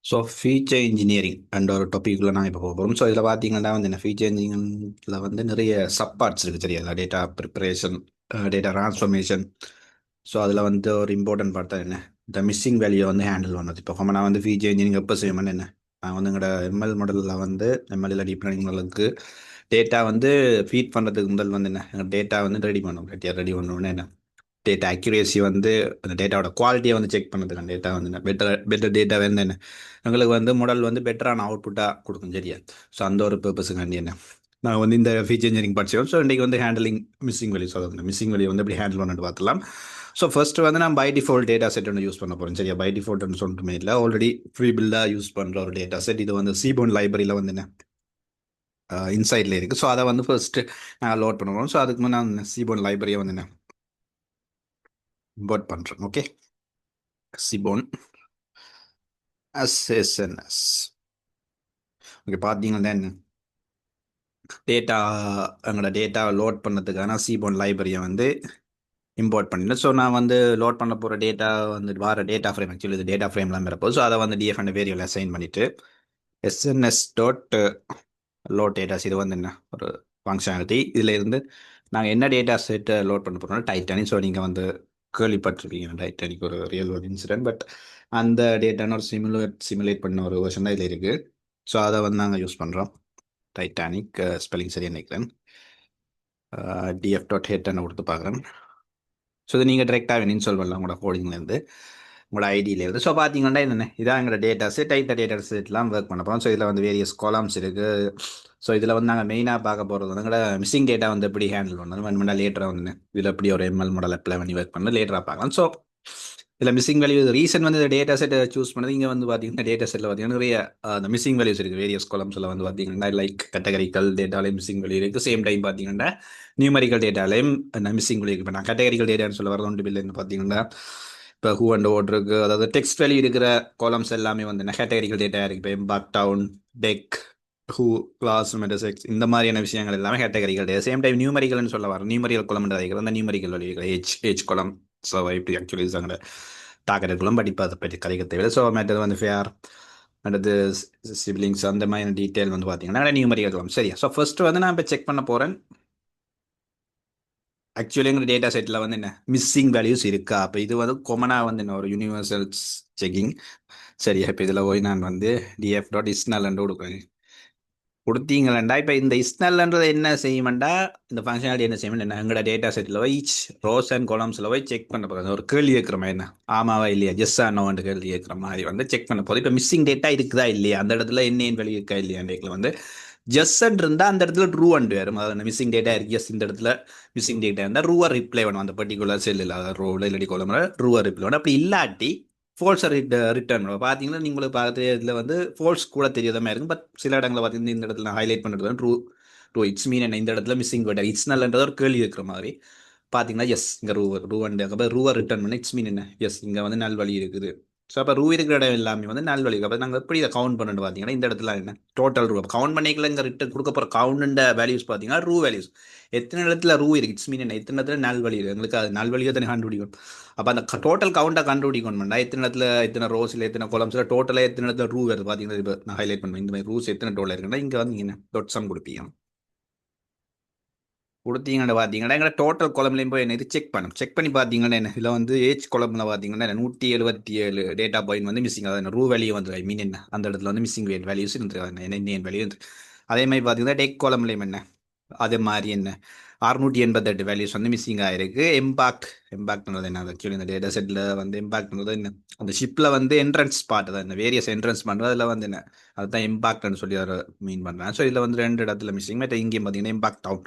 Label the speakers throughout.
Speaker 1: So feature engineering and ஒரு டாப்பிக்கில் நான் இப்போ போகிறோம். ஸோ இதில் பார்த்தீங்கன்னா வந்து என்ன ஃபீச்சர் இன்ஜினியரிங்கில் வந்து நிறைய சப் பார்ட்ஸ் இருக்குது சரியா, data preparation, data transformation. So அதில் வந்து ஒரு இம்பார்ட்டன்ட் பார்ட் தான் என்ன, இந்த மிஸ்ஸிங் வேல்யூ வந்து ஹேண்டில் பண்ணது. இப்போ நான் வந்து ஃபீச்சர் இன்ஜினியரிங் எப்போ செய்யணும்னு என்ன, நான் வந்து எங்களோட எம்எல் மாடலில் வந்து எம்எல்ல டீப் லேர்னிங் மாடலுக்கு டேட்டா வந்து ஃபீட் பண்ணுறதுக்கு முதல் வந்து என்ன, எங்கள் டேட்டா வந்து ரெடி பண்ணணும். ரெடி பண்ணணும்னு என்ன, டேட்டா அக்யூரேசி வந்து அந்த டேட்டாவோட குவாலிட்டியை வந்து செக் பண்ணதுக்கு டேட்டா வந்து பெட்டர் டேட்டா வந்து என்ன எங்களுக்கு வந்து மாடல் வந்து பெட்டரான அவுட்புட்டாக கொடுக்கும் சரியா. ஸோ அந்த ஒரு பர்பஸுக்காண்டி என்ன நான் வந்து இந்த ஃபீச்சர் இன்ஜினியரிங் படித்தோம். ஸோ இன்றைக்கி வந்து ஹேண்டலிங் மிஸ்ஸிங் வேல்யூ சொல்லுங்கள், மிஸ்ஸிங் வேல்யூ வந்து எப்படி ஹேண்டில் பண்ணிட்டு பார்த்துலாம். ஸோ ஃபர்ஸ்ட் வந்து நான் பை டிஃபால்ட் டேட்டா செட் ஒன்று யூஸ் பண்ண போகிறேன் சரியா. பை டிஃபால்ட்னு சொல்லிட்டுமே இல்லை, ஆல்ரெடி ஃப்ரீ பில்டாக யூஸ் பண்ணுற ஒரு டேட்டா செட். இது வந்து சீபோன் லைப்ரரியில் வந்து என்ன இன்சைடில் இருக்குது. ஸோ அதை வந்து ஃபர்ஸ்ட்டு நான் லோட் பண்ணுவோம். ஸோ அதுக்கு முன்னே நான் சீபோன் லைப்ரரியை வந்து என்ன இம்போர்ட் பண்ணுறேன். Okay, Siobhan SSNS. ஓகே, பார்த்தீங்கன்னா என்ன டேட்டா, எங்களோட டேட்டா லோட் பண்ணதுக்கான சிபோன் லைப்ரரியை வந்து இம்போர்ட் பண்ணிட்டேன். ஸோ நான் வந்து லோட் பண்ண போகிற டேட்டா வந்து வார டேட்டா ஃப்ரேம், ஆக்சுவலி இது டேட்டா ஃப்ரேம்லாம் இருப்போம். ஸோ அதை வந்து டிஎஃப் அண்ட் வேரியபிள் அசைன் பண்ணிவிட்டு எஸ்என்எஸ் டாட் லோட் டேட்டாஸ், இது வந்து என்ன ஒரு ஃபங்க்ஷனாலிட்டி. இதில் இருந்து நாங்கள் என்ன டேட்டா செட்டை லோட் பண்ண போகிறோம்னா டைட்டானிக். ஸோ நீங்கள் வந்து கேள்விப்பட்டிருப்பீங்க டைட்டானிக், ஒரு ரியல் வேர்ல்ட் இன்சிடென்ட். பட் அந்த டேட்டான ஒரு சிமுலேட் பண்ண ஒரு வெர்ஷன் தான் இதில் இருக்குது. ஸோ அதை வந்து நாங்கள் யூஸ் பண்ணுறோம். டைட்டானிக் ஸ்பெல்லிங் சரியாக நினைக்கிறேன். டிஎஃப் டாட் ஹெட்னு கொடுத்து பார்க்குறேன். ஸோ இது நீங்கள் டிரெக்டாக இன்ஸ்டால் பண்ணலாம் உங்களோட கோடிங்லேருந்து, உங்களோட ஐடியிலேருந்து. ஸோ பார்த்தீங்கன்னா என்னென்ன இதான் எங்களோட டேட்டா செட். டைட்ட டேட்டா செட்லாம் ஒர்க் பண்ண போகிறோம். ஸோ இதில் வந்து வேரியஸ் காலம்ஸ் இருக்குது. ஸோ இதில் வந்து நாங்கள் மெயினாக பார்க்க போகிறது வந்து எங்களோட மிஸ்ஸிங் டேட்டா வந்து எப்படி ஹேண்டில் பண்ணணும் வேணுமெண்டா லேட்டராக வந்து இதில் எப்படி ஒரு எம்எல் மாடல் அப்ளை பண்ணி ஒர்க் பண்ணணும் லேட்டராக பார்க்கலாம். ஸோ இதில் மிஸ்ஸிங் வேல்யூ ரீசன் வந்து இந்த டேட்டா செட்டை சூஸ் பண்ணது. இங்கே வந்து பார்த்தீங்கன்னா டேட்டா செட்டில் பார்த்தீங்கன்னா நிறைய அந்த மிஸ்ஸிங் வேல்யூஸ் இருக்குது. வேரியஸ் காலம்ஸில் வந்து பார்த்தீங்கன்னா லைக் கேட்டகரிக்கல் டேட்டாலையும் மிஸ்ஸிங் வேல்யூ இருக்குது. சேம் டைம் பார்த்தீங்கன்னா நியூமரிக்கல் டேட்டாலையும் மிஸ்ஸிங் வேல்யூ இருக்குது. இப்போ நான் கேட்டகரிக்கல் டேட்டான்னு சொல்ல வரது ஒன்று பில்லுன்னு பார்த்தீங்கன்னா இப்போ ஹூ அண்ட் ஓட் இருக்குது. அதாவது டெக்ஸ்ட் வேல்யூ இருக்கிற காலம்ஸ் எல்லாமே வந்து கேட்டகரிக்கல் டேட்டா இருக்குது. இப்போ embark town, deck, who, class, மெட்டசெக்ஸ், இந்த மாதிரியான விஷயங்கள் எல்லாமே கேட்டகரிக்கல் டேட்டா. சேம் டைம் நியூமரிக்கல்னு சொல்ல வர நியூமரிக்கல் குளம் அந்த numerical value age column. So இப்படி ஆக்சுவலி அங்கே தாக்கெட் குளம். பட் இப்போ அதை பற்றி கதைக்க தேவையில்லை. ஸோ மற்றது வந்து ஃபேர் அடுத்து சிப்லிங்ஸ் அந்த மாதிரி டீட்டெயில் வந்து பார்த்தீங்கன்னா நியூமரிக்கல் குளம் சரியா. ஸோ ஃபர்ஸ்ட் வந்து நான் இப்போ செக் பண்ண போகிறேன் ஆக்சுவலி எங்கள் டேட்டா செட்டில் வந்து என்ன மிஸ்ஸிங் வேல்யூஸ் இருக்கா. அப்போ இது வந்து கொமனாக வந்து என்ன ஒரு யூனிவர்சல் செக்கிங் சரியா. இப்போ இதில் போய் நான் வந்து டிஎஃப் டாட் இஸ்னல் கொடுக்குறேன். கொடுத்தீங்களா இப்போ இந்த இஸ்னல்ன்றது என்ன செய்யுமெண்டா, இந்த ஃபங்க்ஷனாலிட்டி என்ன செய்யணும் என்ன எங்களோட டேட்டா செட்டில் போய் ஈச் ரோஸ் அண்ட் காலம்ஸில் போய் செக் பண்ண போகிறது. ஒரு கேள்வி கேட்குற மாதிரி என்ன ஆமாவா இல்லையா, ஜெஸ் நோன்னு கேள்வி கேட்குற மாதிரி வந்து செக் பண்ண போகுது. இப்போ மிஸ்ஸிங் டேட்டா இருக்குதா இல்லையா, அந்த இடத்துல என்ன வெளியே இருக்கா இல்லையா டேட்டில் வந்து ஜஸ்ட் இருந்தால் அந்த இடத்துல ட்ரூ அண்ட் வரும். அதாவது மிஸ்ஸிங் டேட்டா இருக்கு, எஸ் இந்த இடத்துல மிஸ்ஸிங் டேட்டா இருந்தால் ரூவர் ரிப்ளை பண்ணும் அந்த பர்டிகுலர் செல்லில், அதாவது ரோவில் இல்லாட்டி கோலமில் ரூவர் ரிப்ளை பண்ணும். அப்படி இல்லாட்டி ஃபோல்ஸை ரிட்டர்ன் பண்ணுவோம். பார்த்தீங்கன்னா நீங்களுக்கு பார்த்து இதில் வந்து ஃபோல்ஸ் கூட தெரியாத மாதிரி இருக்கும். பட் சில இடங்களில் பார்த்தீங்கன்னா இந்த இடத்துல நான் ஹைலைட் பண்ணுறது வந்து ட்ரூ ட்ரூ இட்ஸ் மீன் என்ன, இந்த இடத்துல மிஸ்ஸிங் வேர்ட் இட்ஸ் நல்லன்றது ஒரு கேள்வி இருக்கிற மாதிரி பார்த்தீங்கன்னா எஸ் இங்கே ரூ அண்ட் அப்போ ரூவர் ரிட்டர்ன் பண்ண இட்ஸ் மீன் என்ன, எஸ் இங்கே வந்து நல்வழி இருக்குது. ஸோ அப்போ ரூ இருக்கிற இடம் எல்லாமே வந்து நல்வழி இருக்குது. அப்போ நாங்கள் எப்படி இதை கவுண்ட் பண்ணிட்டு பார்த்தீங்கன்னா இந்த இடத்துல என்ன டோட்டல் ரூ கவுண்ட் பண்ணிக்கல. இங்கே ரிட்டர்ன் கொடுக்க போகிற கவுண்ட் வேல்யூஸ் பார்த்தீங்கன்னா ரூ வேல்யூஸ் எத்தனை இடத்துல ரூ இருக்குது இட்ஸ் மீன் என்ன, எத்தனை இடத்துல நல்வழி இருக்குது எங்களுக்கு அது நல்வழியை தானே கண்டுபிடிக்கும். அப்போ அந்த டோட்டல் கவுண்டை கண்டுபிடிக்கணும்னா எத்தனை இடத்துல எத்தனை ரோஸில் எத்தனை கொலம்ஸில் டோட்டலாக எத்தனை இடத்துல ரூ வருது பார்த்தீங்கன்னா இப்போ நான் ஹைலைட் பண்ணுவேன். இந்த மாதிரி ரூஸ் எத்தனை டோட்டல் இருக்குன்னா இங்கே வந்து நீங்கள் டாட் சம் கொடுப்பீங்க. கொடுத்தீங்கன்னு பார்த்தீங்கன்னா எங்களை டோட்டல் குழம்புலையும் போய் என்ன இது செக் பண்ணும். செக் பண்ணி பார்த்தீங்கன்னா என்ன இதில் வந்து ஏஜ் குழம்புல பார்த்தீங்கன்னா 177 டேட்டா பாயிண்ட் வந்து மிஸ்ஸிங். அதாவது ரூ வேல்யூ வந்து மீன் என்ன அந்த இடத்துல வந்து மிஸ்ஸிங் வேல்யூஸ் இருந்துருக்கு என்ன வேல்யூ இருந்து. அதே மாதிரி பார்த்தீங்கன்னா டெக் குழம்புலையும் என்ன அதே மாதிரி என்ன 688 வேல்யூஸ் வந்து மிஸ்ஸிங் ஆயிருக்கு. எம்பாக்ட்ன்றது என்ன ஆக்சுவலி இந்த டேட்டா செட்டில் வந்து எம்பாக்ட்ன்றது என்ன அந்த ஷிப்பில் வந்து என்ட்ரன்ஸ் பார்ட் தான் இந்த வேரியஸ் என்ட்ரன்ஸ் பண்ணுறது அதில் வந்து என்ன அதுதான் எம்பாக்ட்னு சொல்லி அதை மீன் பண்ணுறேன். ஸோ இதில் வந்து 2 இடத்துல மிஸ்ஸிங். மற்ற இங்கேயும் பார்த்தீங்கன்னா எம்பாக்ட் டவுன்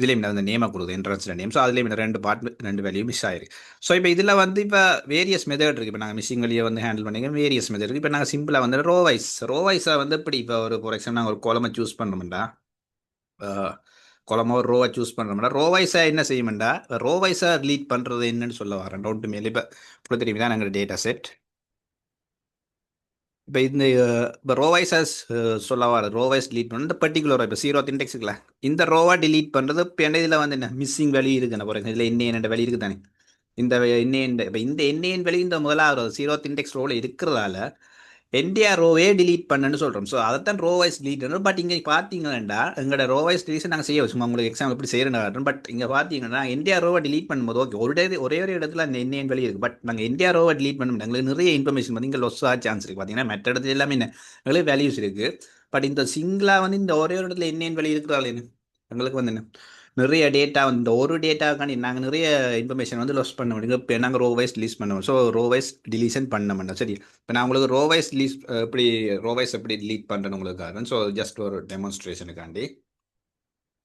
Speaker 1: இதுலேயும் அந்த நேமை கொடுக்குது என்ட்ரன்ஸ் நேம். ஸோ அதுலேயும் 2 பார்ட் 2 வேல்யூ மிஸ் ஆயிருக்கு. ஸோ இப்போ இதில் வந்து இப்போ வேரியஸ் மெத்தட் இருக்குது. இப்போ நாங்கள் மிஸ்ஸிங் வேல்யூ வந்து ஹேண்டில் பண்ணிங்க வேரியஸ் மெத்தட் இருக்குது. இப்போ நாங்கள் சிம்பிளாக வந்து ரோவைஸை வந்து இப்படி இப்போ ஒரு ஃபார் எக்ஸாம்பிள் நாங்கள் ஒரு கோலமை சூஸ் பண்ணுறோம்டா, கொலமோ ஒரு ரோவை சூஸ் பண்ணுறோம்னா ரோவைஸை என்ன செய்யுமெண்டா ரோவைஸை லீட் பண்ணுறது என்னன்னு சொல்ல வரேன் டவுட் மேலே. இப்போ இப்போ தெரியுமா தான் எங்கள் டேட்டா செட். இப்போ இந்த இப்போ ரோவைஸை சொல்ல வர ரோவைஸ் லீட் பண்ண இந்த பர்டிகுலர் இப்போ 0th இண்டெக்ஸ் இருக்குல்ல இந்த ரோவை டிலீட் பண்ணுறது. இப்போ என்ன இதில் வந்து என்ன மிஸ்ஸிங் வேல்யூ இருக்குன்னு போகிறேன். இதில் என்ன வேல்யூ இருக்குது தானே இந்த என்ன இப்போ இந்த என்ன வேல்யூ இந்த முதலாவது 0th இண்டெக்ஸ் ரோவில் இருக்கிறதால என்டிஆர் ரோவே delete பண்ணுன்னு சொல்கிறோம். ஸோ அதைத்தான் ரோ வைஸ் delete பண்ணுறோம். பட் இங்கே பார்த்தீங்கன்னா எங்களோட ரோ வைஸ் delete நாங்கள் செய்ய சும்மா உங்களுக்கு எக்ஸாம்பிள் எப்படி செய்யறேன். பட் இங்கே பார்த்தீங்கன்னா என்டிஆர் ரோவை delete பண்ணும்போது ஓகே ஒரே ஒரு இடத்துல அந்த எண்ணெய் வெளியே இருக்குது. பட் நாங்கள் என்டிஆர் ரோவை delete பண்ணும்போது எங்களுக்கு நிறைய இன்ஃபர்மேஷன் வந்து இங்கே லொஸ் ஆக சான்ஸ் இருக்குது. பார்த்தீங்கன்னா மற்ற இடத்துல எல்லாமே என்ன எங்களுக்கு வேல்யூஸ் இருக்குது. பட் இந்த சிங்கிளாக வந்து இந்த ஒரே ஒரு இடத்துல எண்ணெய் வெளியே இருக்கிறாள் என்ன எங்களுக்கு வந்து என்ன நிறைய டேட்டா வந்து இந்த ஒரு டேட்டாக்காண்டி நாங்கள் நிறைய இன்ஃபர்மேஷன் வந்து லாஸ் பண்ண முடியும். இப்போ நாங்கள் ரோ வைஸ் ரிலீஸ் பண்ணுவோம். ஸோ ரோ வைஸ் டிலீஷன் பண்ண மாட்டோம். சரி, இப்போ நான் உங்களுக்கு ரோ வைஸ் ரிலீஸ் எப்படி ரோ வைஸ் எப்படி delete பண்ணுறேன்னு உங்களுக்காக. ஸோ ஜஸ்ட் ஒரு டெமான்ஸ்ட்ரேஷனுக்காண்டி.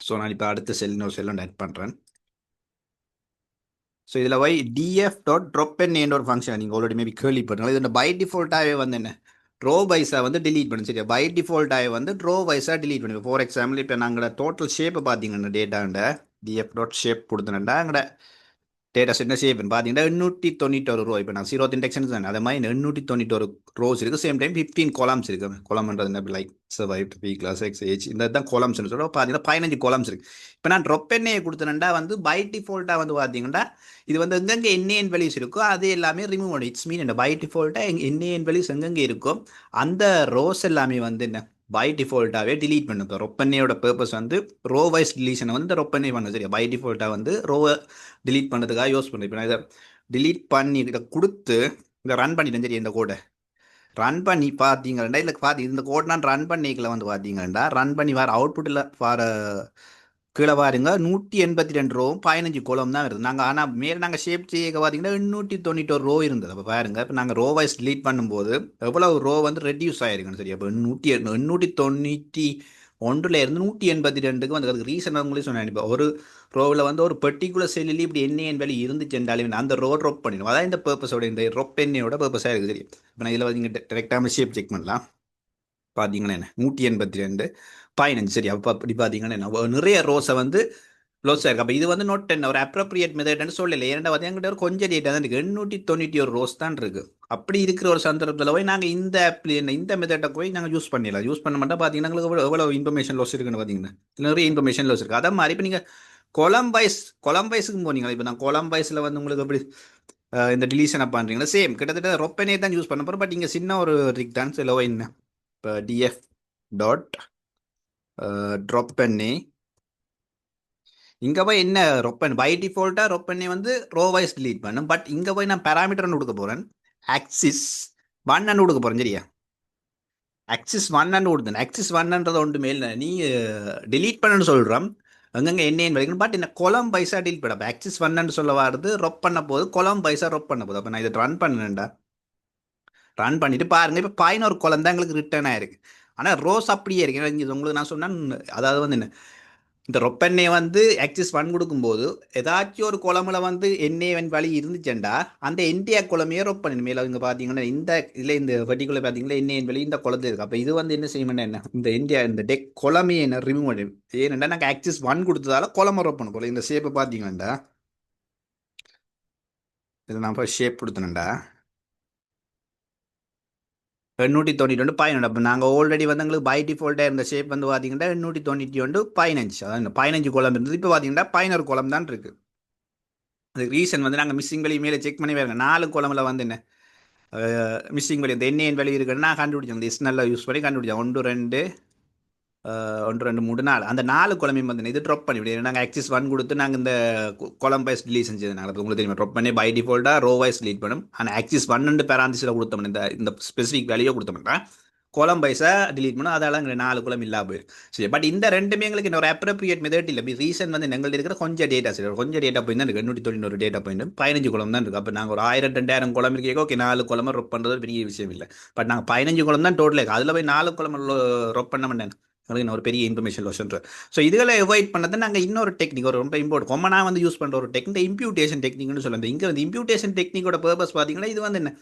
Speaker 1: ஸோ நான் இப்போ அடுத்த செல் இன்னொரு செல் ஆட் பண்ணுறேன். ஸோ இதில் வை டிஎஃப் டாட் ட்ராப் என்ற ஒரு ஃபங்க்ஷன் நீங்கள் ஆல்ரெடி மேபி கேள்விப்பட்டீங்க. இது பை டிஃபால்ட்டாகவே வந்து என்ன ரோ வைஸாக வந்து delete பண்ணும். சரியா, பை டிஃபால்ட்டாகவே வந்து ரோ வைஸாக delete பண்ணுவோம். ஃபார் எக்ஸாம்பிள் இப்போ நாங்கள் டோட்டல் ஷேப்பை பார்த்தீங்கன்னா டேட்டாண்ட டிஎஃப் டாட் ஷேப் கொடுத்தனண்டா எங்கட டேட்டா செட் என்ன ஷேப்னு பார்த்தீங்கன்னா 891 ரோ. இப்போ நான் 0th இண்டெக்ஷன் தானே அதே மாதிரி 891 ரோஸ் இருக்குது. சேம் டைம் 15 காலம்ஸ் இருக்குது. காலம்ன்றது like survive P class sex age இந்த தான் காலம்ஸ்னு சொல்கிறோம். பார்த்தீங்கன்னா 15 காலம்ஸ் இருக்குது. இப்போ நான் ட்ரொப் எண்ணெயை கொடுத்தனண்டா வந்து பை டிஃபால்ட்டாக வந்து பார்த்தீங்கன்னா இது வந்து எங்கெங்கே என்ஏஎன் வேல்யூஸ் இருக்கோ அது எல்லாமே ரிமூவ் பண்ணும். இட்ஸ் மீன் பை டிஃபால்ட்டாக என்ஏஎன் வேல்யூஸ் எங்கெங்கே இருக்கோ அந்த ரோஸ் எல்லாமே வந்து என்ன பை டிஃபால்ட்டாகவே delete பண்ணும். இப்போ ரொப்பண்ணையோட பர்பஸ் வந்து ரோ வைஸ் டிலீஷனை வந்து ரொப்பண்ணை பண்ணும். சரியா, பை டிஃபால்ட்டாக வந்து ரோவை delete பண்ணுறதுக்காக யூஸ் பண்ணுறேன். இப்போ நான் இதை delete பண்ணி இதை கொடுத்து இதை ரன் பண்ணிட்டேன். சரி, இந்த கோடை ரன் பண்ணி பார்த்தீங்கன்னா இல்லை இந்த கோட் நான் ரன் பண்ணிக்கல வந்து பார்த்தீங்கன்னா ரன் பண்ணி வர அவுட்புட்டில் வர கீழே பாருங்க 182 ரோவும் 15 கோலம் தான் வருது. நாங்கள் ஆனால் மேலே நாங்கள் ஷேப் செய்ய பார்த்தீங்கன்னா 891 ரோ இருந்தது. அப்போ பாருங்க இப்போ நாங்கள் ரோ வைஸ் delete பண்ணும்போது எவ்வளோ ரோ வந்து ரெடியூஸ் ஆயிருக்குன்னு. சரி, அப்போ 891 இருந்து 182க்கு வந்து அதுக்கு ரீசன் உங்களே சொன்னேன். இப்போ ஒரு ரோவில் வந்து ஒரு பர்டிகுலர் செல்லில் இப்படி என் வேல்யூ இருந்துச்சுன்றாலே அந்த ரோ ட்ராப் பண்ணிடும். அதான் இந்த பர்பஸோட இந்த ரொப் எண்ணெயோட பர்பஸாக இருக்குது. சரி, இப்போ நான் இதில் வந்து டேரெக்டாக ஷேப் செக் பண்ணலாம். பார்த்தீங்கன்னா என்ன 182 15. சரி, அப்போ அப்படி பார்த்தீங்கன்னா என்ன நிறைய ரோஸை வந்து க்ளோஸ் ஆயிருக்கு. அப்போ இது வந்து நோட் என்ன ஒரு அப்ரோப்ரியேட் மெத்தட்னு சொல்லலை. ஏன்னா வந்து எங்கிட்ட ஒரு கொஞ்சம் டேட்டா தான் இருக்குது. 891 ரோஸ் தான் இருக்குது. அப்படி இருக்கிற ஒரு சந்தர்ப்பத்தில் போய் நாங்கள் இந்த மெத்தட்டை போய் நாங்கள் யூஸ் பண்ணிடலாம். யூஸ் பண்ண மாட்டோம் பார்த்தீங்கன்னா எங்களுக்கு எவ்வளோ இன்ஃபர்மேஷன் லாஸ் இருக்குன்னு பார்த்தீங்கன்னா நிறைய இன்ஃபர்மேஷன் லாஸ் இருக்குது. அதே மாதிரி இப்போ நீங்கள் கொலம்பைஸுக்கு போனீங்களா. இப்போ நான் கொலம்பைஸில் வந்து உங்களுக்கு எப்படி இந்த டிலீஷனை பண்ணுறீங்களா சேம் கிட்டத்தட்ட ரொப்பனே தான் யூஸ் பண்ண போகிறோம். பட் இங்கே சின்ன ஒரு ட்ரிக் தான் சிலவோ என்ன இப்போ டிஎஃப் டாட் ட்ராப் பண்ணி இங்கே போய் என்ன ரொப்பன் பை டிஃபால்ட்டாக ரொப்பண்ணி வந்து ரோ வைஸ் delete பண்ணும். பட் இங்கே போய் நான் பேராமீட்டர்னு கொடுக்க போகிறேன். ஆக்சிஸ் 1 கொடுக்க போகிறேன். சரியா, ஆக்சிஸ் 1 கொடுத்தேன். ஆக்சிஸ் 1ன்றது ஒன்று மேல் நீ delete பண்ணணும்னு சொல்கிறோம். அங்கங்கே என்ன வரைக்கும். பட் இந்த கொலம் பைசா delete பண்ண ஆக்சிஸ் 1 சொல்ல வாருது ரொப் பண்ண போது கொலம் பைசா ரொப் பண்ண போகுது. அப்போ நான் இதை ரன் பண்ணேன்டா. ரன் பண்ணிட்டு பாருங்க இப்போ 11 கொலம் தான் எங்களுக்கு ரிட்டர்ன் ஆயிருக்கு. ஆனால் ரோஸ் அப்படியே இருக்கு. ஏன்னா இது உங்களுக்கு நான் சொன்னேன். அதாவது வந்து என்ன இந்த ரொப்பெண்ணெய் வந்து ஆக்சிஸ் 1 கொடுக்கும்போது ஏதாச்சும் ஒரு குழம்புல வந்து எண்ணெய் வழி இருந்துச்சுண்டா அந்த என்டிஆ குழம்பையே ரொப்பண்ணு மேலே இங்கே பார்த்தீங்கன்னா இந்த இதில் இந்த பர்டிகுலர் பார்த்தீங்கன்னா எண்ணெயின் வழி இந்த குளத்து இருக்குது. அப்போ இது வந்து என்ன செய்யணும்னா என்ன இந்த இந்தியா இந்த டெக் குழமையை என்ன ரிமூவ் பண்ணி ஏன்னா நாங்கள் ஆக்சிஸ் 1 கொடுத்ததால குழம்பு ரொப்பணும் போல. இந்த ஷேப்பை பார்த்தீங்கன்னாண்டா இதை நான் போய் ஷேப் கொடுத்தேன்டா 892 15. அப்போ நாங்கள் ஆல்ரெடி வந்து எங்களுக்கு பை டிஃபால்ட்டாக இருந்த ஷேப் வந்து பார்த்தீங்கன்னா 891 15. அதான் 15 குளம் இருந்தது. இப்போ பார்த்தீங்கன்னா 11 குளம் தான் இருக்குது. அதுக்கு ரீசன் வந்து நாங்கள் மிஸ்ஸிங் வேல்யூ மேலே செக் பண்ணி வேறுங்க 4 குளமில் வந்து என்ன மிஸ்ஸிங் வேல்யூ இந்த எண்ணெயின் வேல்யூ இருக்குன்னு நான் கண்டுபிடிச்சேன். இந்த எஸ்னெல்லாம் யூஸ் பண்ணி கண்டுபிடிச்சேன். 1 2 3 4 அந்த 4 குழம்பையும் வந்து இது ட்ராப் பண்ணி விடு. நாங்கள் ஆக்சிஸ் 1 கொடுத்து நாங்கள் இந்த குளம் வைஸ் delete செஞ்சதுனால உங்களுக்கு தெரியுமா ட்ராப் பண்ணி பை டிஃபால்ட்டாக ரோ வைஸ் delete பண்ணும். ஆனால் ஆக்சிஸ் 1 பேராந்திஸில் கொடுத்தோம் இந்த ஸ்பெசிஃபிக் வேல்யூ கொடுத்தோம்னா குளம் வைஸாக delete பண்ணும். அதால் எங்களுக்கு 4 குளம் இல்லாமல் போயிடும். சரி, பட் இந்த ரெண்டுமே எங்களுக்கு இன்னொரு அப்ரோப்ரியேட் மெத்தட் இல்லை. ரீசன் வந்து எங்கள்கிட்ட இருக்கிற கொஞ்சம் டேட்டா சரி கொஞ்சம் டேட்டா பாயிண்ட் தான் இருக்குது. 891 டேட்டா பாயிண்ட் 15 குளம் தான் இருக்குது. அப்போ நாங்கள் ஒரு 1000 2000 குளம் இருக்கே ஓகே 4 குளம் ரொப் பண்ணுறது பெரிய விஷயம் இல்லை. பட் நாங்கள் 15 குளம் தான் டோட்டல் இருக்குது. அதில் போய் 4 குளம் ரொப் பண்ண மாட்டேன். உங்களுக்கு ஒரு பெரிய இன்ஃபர்மேஷன் லாஸ்ன்ற. ஸோ இதுகளை அவாய்ட் பண்ணது நாங்கள் இன்னொரு டெக்னிக் ஒரு ரொம்ப இம்பார்ட்டன் கொம்மனாக வந்து யூஸ் பண்ணுற ஒரு டெக்னிக் இம்ப்யூட்டேஷன் டெக்னிக்னு சொல்லுங்கள். இங்கே வந்து இம்ப்யூட்டேஷன் டெக்னிக்கோட பர்பஸ் பார்த்தீங்கன்னா இது வந்து என்ன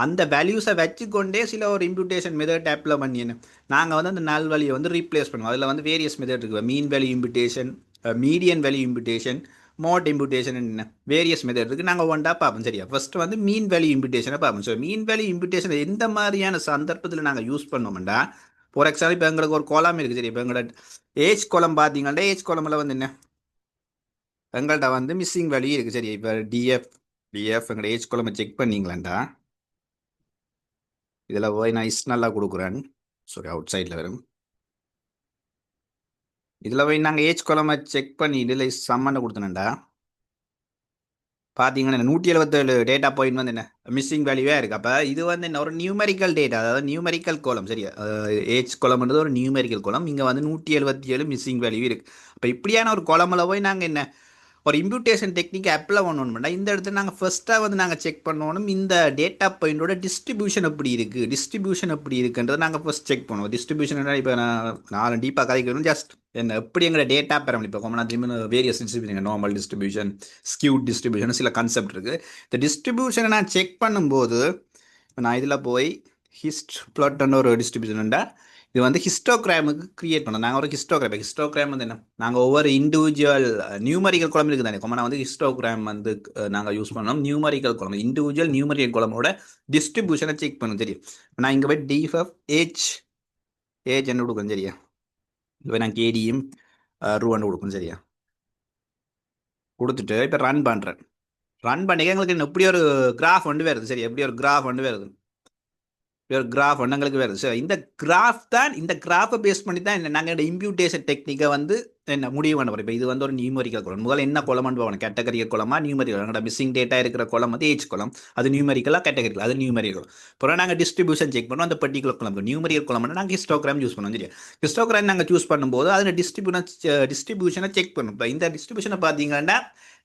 Speaker 1: அந்த வேல்யூஸை வச்சுக்கொண்டே சில ஒரு இம்ப்யூட்டேஷன் மெத்தட் அப்ளை பண்ணி என்ன நாங்கள் வந்து அந்த நல் வேல்யூ வந்து ரீப்ளேஸ் பண்ணுவோம். அதில் வந்து வேரியஸ் மெத்தட் இருக்குது. Mean value imputation, median value imputation, mode imputation என்ன வேரியஸ் மெத்தட் இருக்குது. நாங்கள் ஒன்றா பார்ப்போம். சரியா, ஃபர்ஸ்ட் வந்து மீன் வேல்யூ இம்ப்யூட்டேஷனை பார்ப்போம். ஸோ மீன் வேல்யூ இம்ப்யூட்டேஷன் எந்த மாதிரியான சந்தர்ப்பத்தில் நாங்கள் யூஸ் பண்ணோம்டா ஃபார் எக்ஸாம்பிள் இப்போ எங்களுக்கு ஒரு கோலம் இருக்குது. சரி, இப்போ எங்களோட ஏஜ் கோலம் பார்த்தீங்கன்னா ஏஜ் கோலமில் வந்து என்ன எங்கள்கிட்ட வந்து மிஸ்ஸிங் வேல்யூ இருக்குது. சரி, இப்போ டிஎஃப் எங்களோட ஏஜ் கோலமை செக் பண்ணிங்களாண்டா இதில் போய் நான் இஸ் நல்லா கொடுக்குறேன். சாரி, அவுட் சைடில் வரும். இதில் போய் நாங்கள் ஏஜ் கொலமை செக் பண்ணி இதில் சம்மனை கொடுத்தனேன்டா. பார்த்தீங்கன்னா 177 டேட்டா பாயிண்ட் வந்து என்ன மிஸ்ஸிங் வேல்யூவே இருக்குது. அப்போ இது வந்து என்ன ஒரு நியூமெரிக்கல் டேட்டா, அதாவது நியூமெரிக்கல் கோலம். சரியா, ஏஜ் கோலம்ன்றது ஒரு நியூமெரிக்கல் கோலம். இங்கே வந்து 177 மிஸ்ஸிங் வேல்யூ இருக்குது. அப்போ இப்படியான ஒரு கோலமில் போய் நாங்கள் என்ன ஒரு இம்ப்யூட்டேஷன் டெக்னிக் அப்ளை பண்ணணும்னா இந்த இடத்துல நாங்கள் ஃபர்ஸ்ட்டாக வந்து நாங்கள் செக் பண்ணணும் இந்த டேட்டா பாயிண்டோட டிஸ்ட்ரிபியூஷன் எப்படி இருக்குது, டிஸ்ட்ரிபியூஷன் எப்படி இருக்குன்றதை நாங்கள் ஃபர்ஸ்ட் செக் பண்ணுவோம். டிஸ்ட்ரிபியூஷன் இப்போ நான் டீப்பாக கதைக்கணும். ஜஸ்ட் என்ன எப்படி எங்களை டேட்டா பெற இப்போ கொமனா திரும்பி various distribution, normal distribution, skewed distribution, சில கான்செப்ட் இருக்குது. இந்த டிஸ்ட்ரிபியூஷனை நான் செக் பண்ணும்போது நான் இதில் போய் ஹிஸ்ட் பிளாட்னு ஒரு டிஸ்ட்ரிபியூஷன் உண்டா, இது வந்து ஹிஸ்டோகிராமுக்கு கிரியேட் பண்ணோம். நாங்கள் ஒரு ஹிஸ்டோகிராம் வந்து என்ன, நாங்கள் ஒவ்வொரு இண்டிவிஜுவல் நியூமரிக்கல் குளம் இருக்குது தானே கொமனா வந்து ஹிஸ்டோகிராம் வந்து நாங்கள் யூஸ் பண்ணோம். நியூமரிக்கல் குளம், இண்டிவிஜுவல் நியூமரிக்கல் குளமோட டிஸ்ட்ரிபியூஷனை செக் பண்ணணும். தெரியும், நான் இங்கே போய் டிஎஃப் ஏஜ் என்ன கொடுக்கணும். சரியா, இப்போ நான் கேடியும் ரூவான்னு கொடுக்கணும். சரியா, கொடுத்துட்டு இப்போ ரன் பண்ணுறேன். ரன் பண்ணி எங்களுக்கு எப்படி ஒரு கிராஃப் வந்து வருது. சரி, எப்படி ஒரு கிராஃப் வந்து வருது, ஒரு கிராஃப் ஒன்று எங்களுக்கு வருது. ஸோ இந்த கிராஃப் தான், இந்த கிராஃபை பேஸ் பண்ணி தான் என்ன நாங்கள் இம்ப்யூட்டேஷன் டெக்னிக்கை வந்து என்ன முடிவு பண்ண போகிறோம். இப்போ இது வந்து ஒரு நியூமரிக்கல் குளம். முதல்ல என்ன குளம்னு போகணும், கேட்டகரியல் குளமா நியூமரிக்கல். எங்களோட மிஸ்ஸிங் டேட்டா இருக்கிற குளம் வந்து ஏஜ் குளம், அது நியூமரிக்கலாக கேட்டகரிக்கல், அது நியூமரிக்கல். அப்புறம் நாங்கள் டிஸ்ட்ரிபியூஷன் செக் பண்ணோம். அந்த பர்டிகுலர் குளம் நியூமரிக்கல் குளம்னா நாங்கள் ஹிஸ்டோகிராம் யூஸ் பண்ணோம். சரியா, ஹிஸ்டோகிராம் நாங்கள் சூஸ் பண்ணும்போது அதில் டிஸ்ட்ரிபியூஷனை செக் பண்ணும். இப்போ இந்த டிஸ்ட்ரிபியூஷனை பார்த்தீங்கன்னா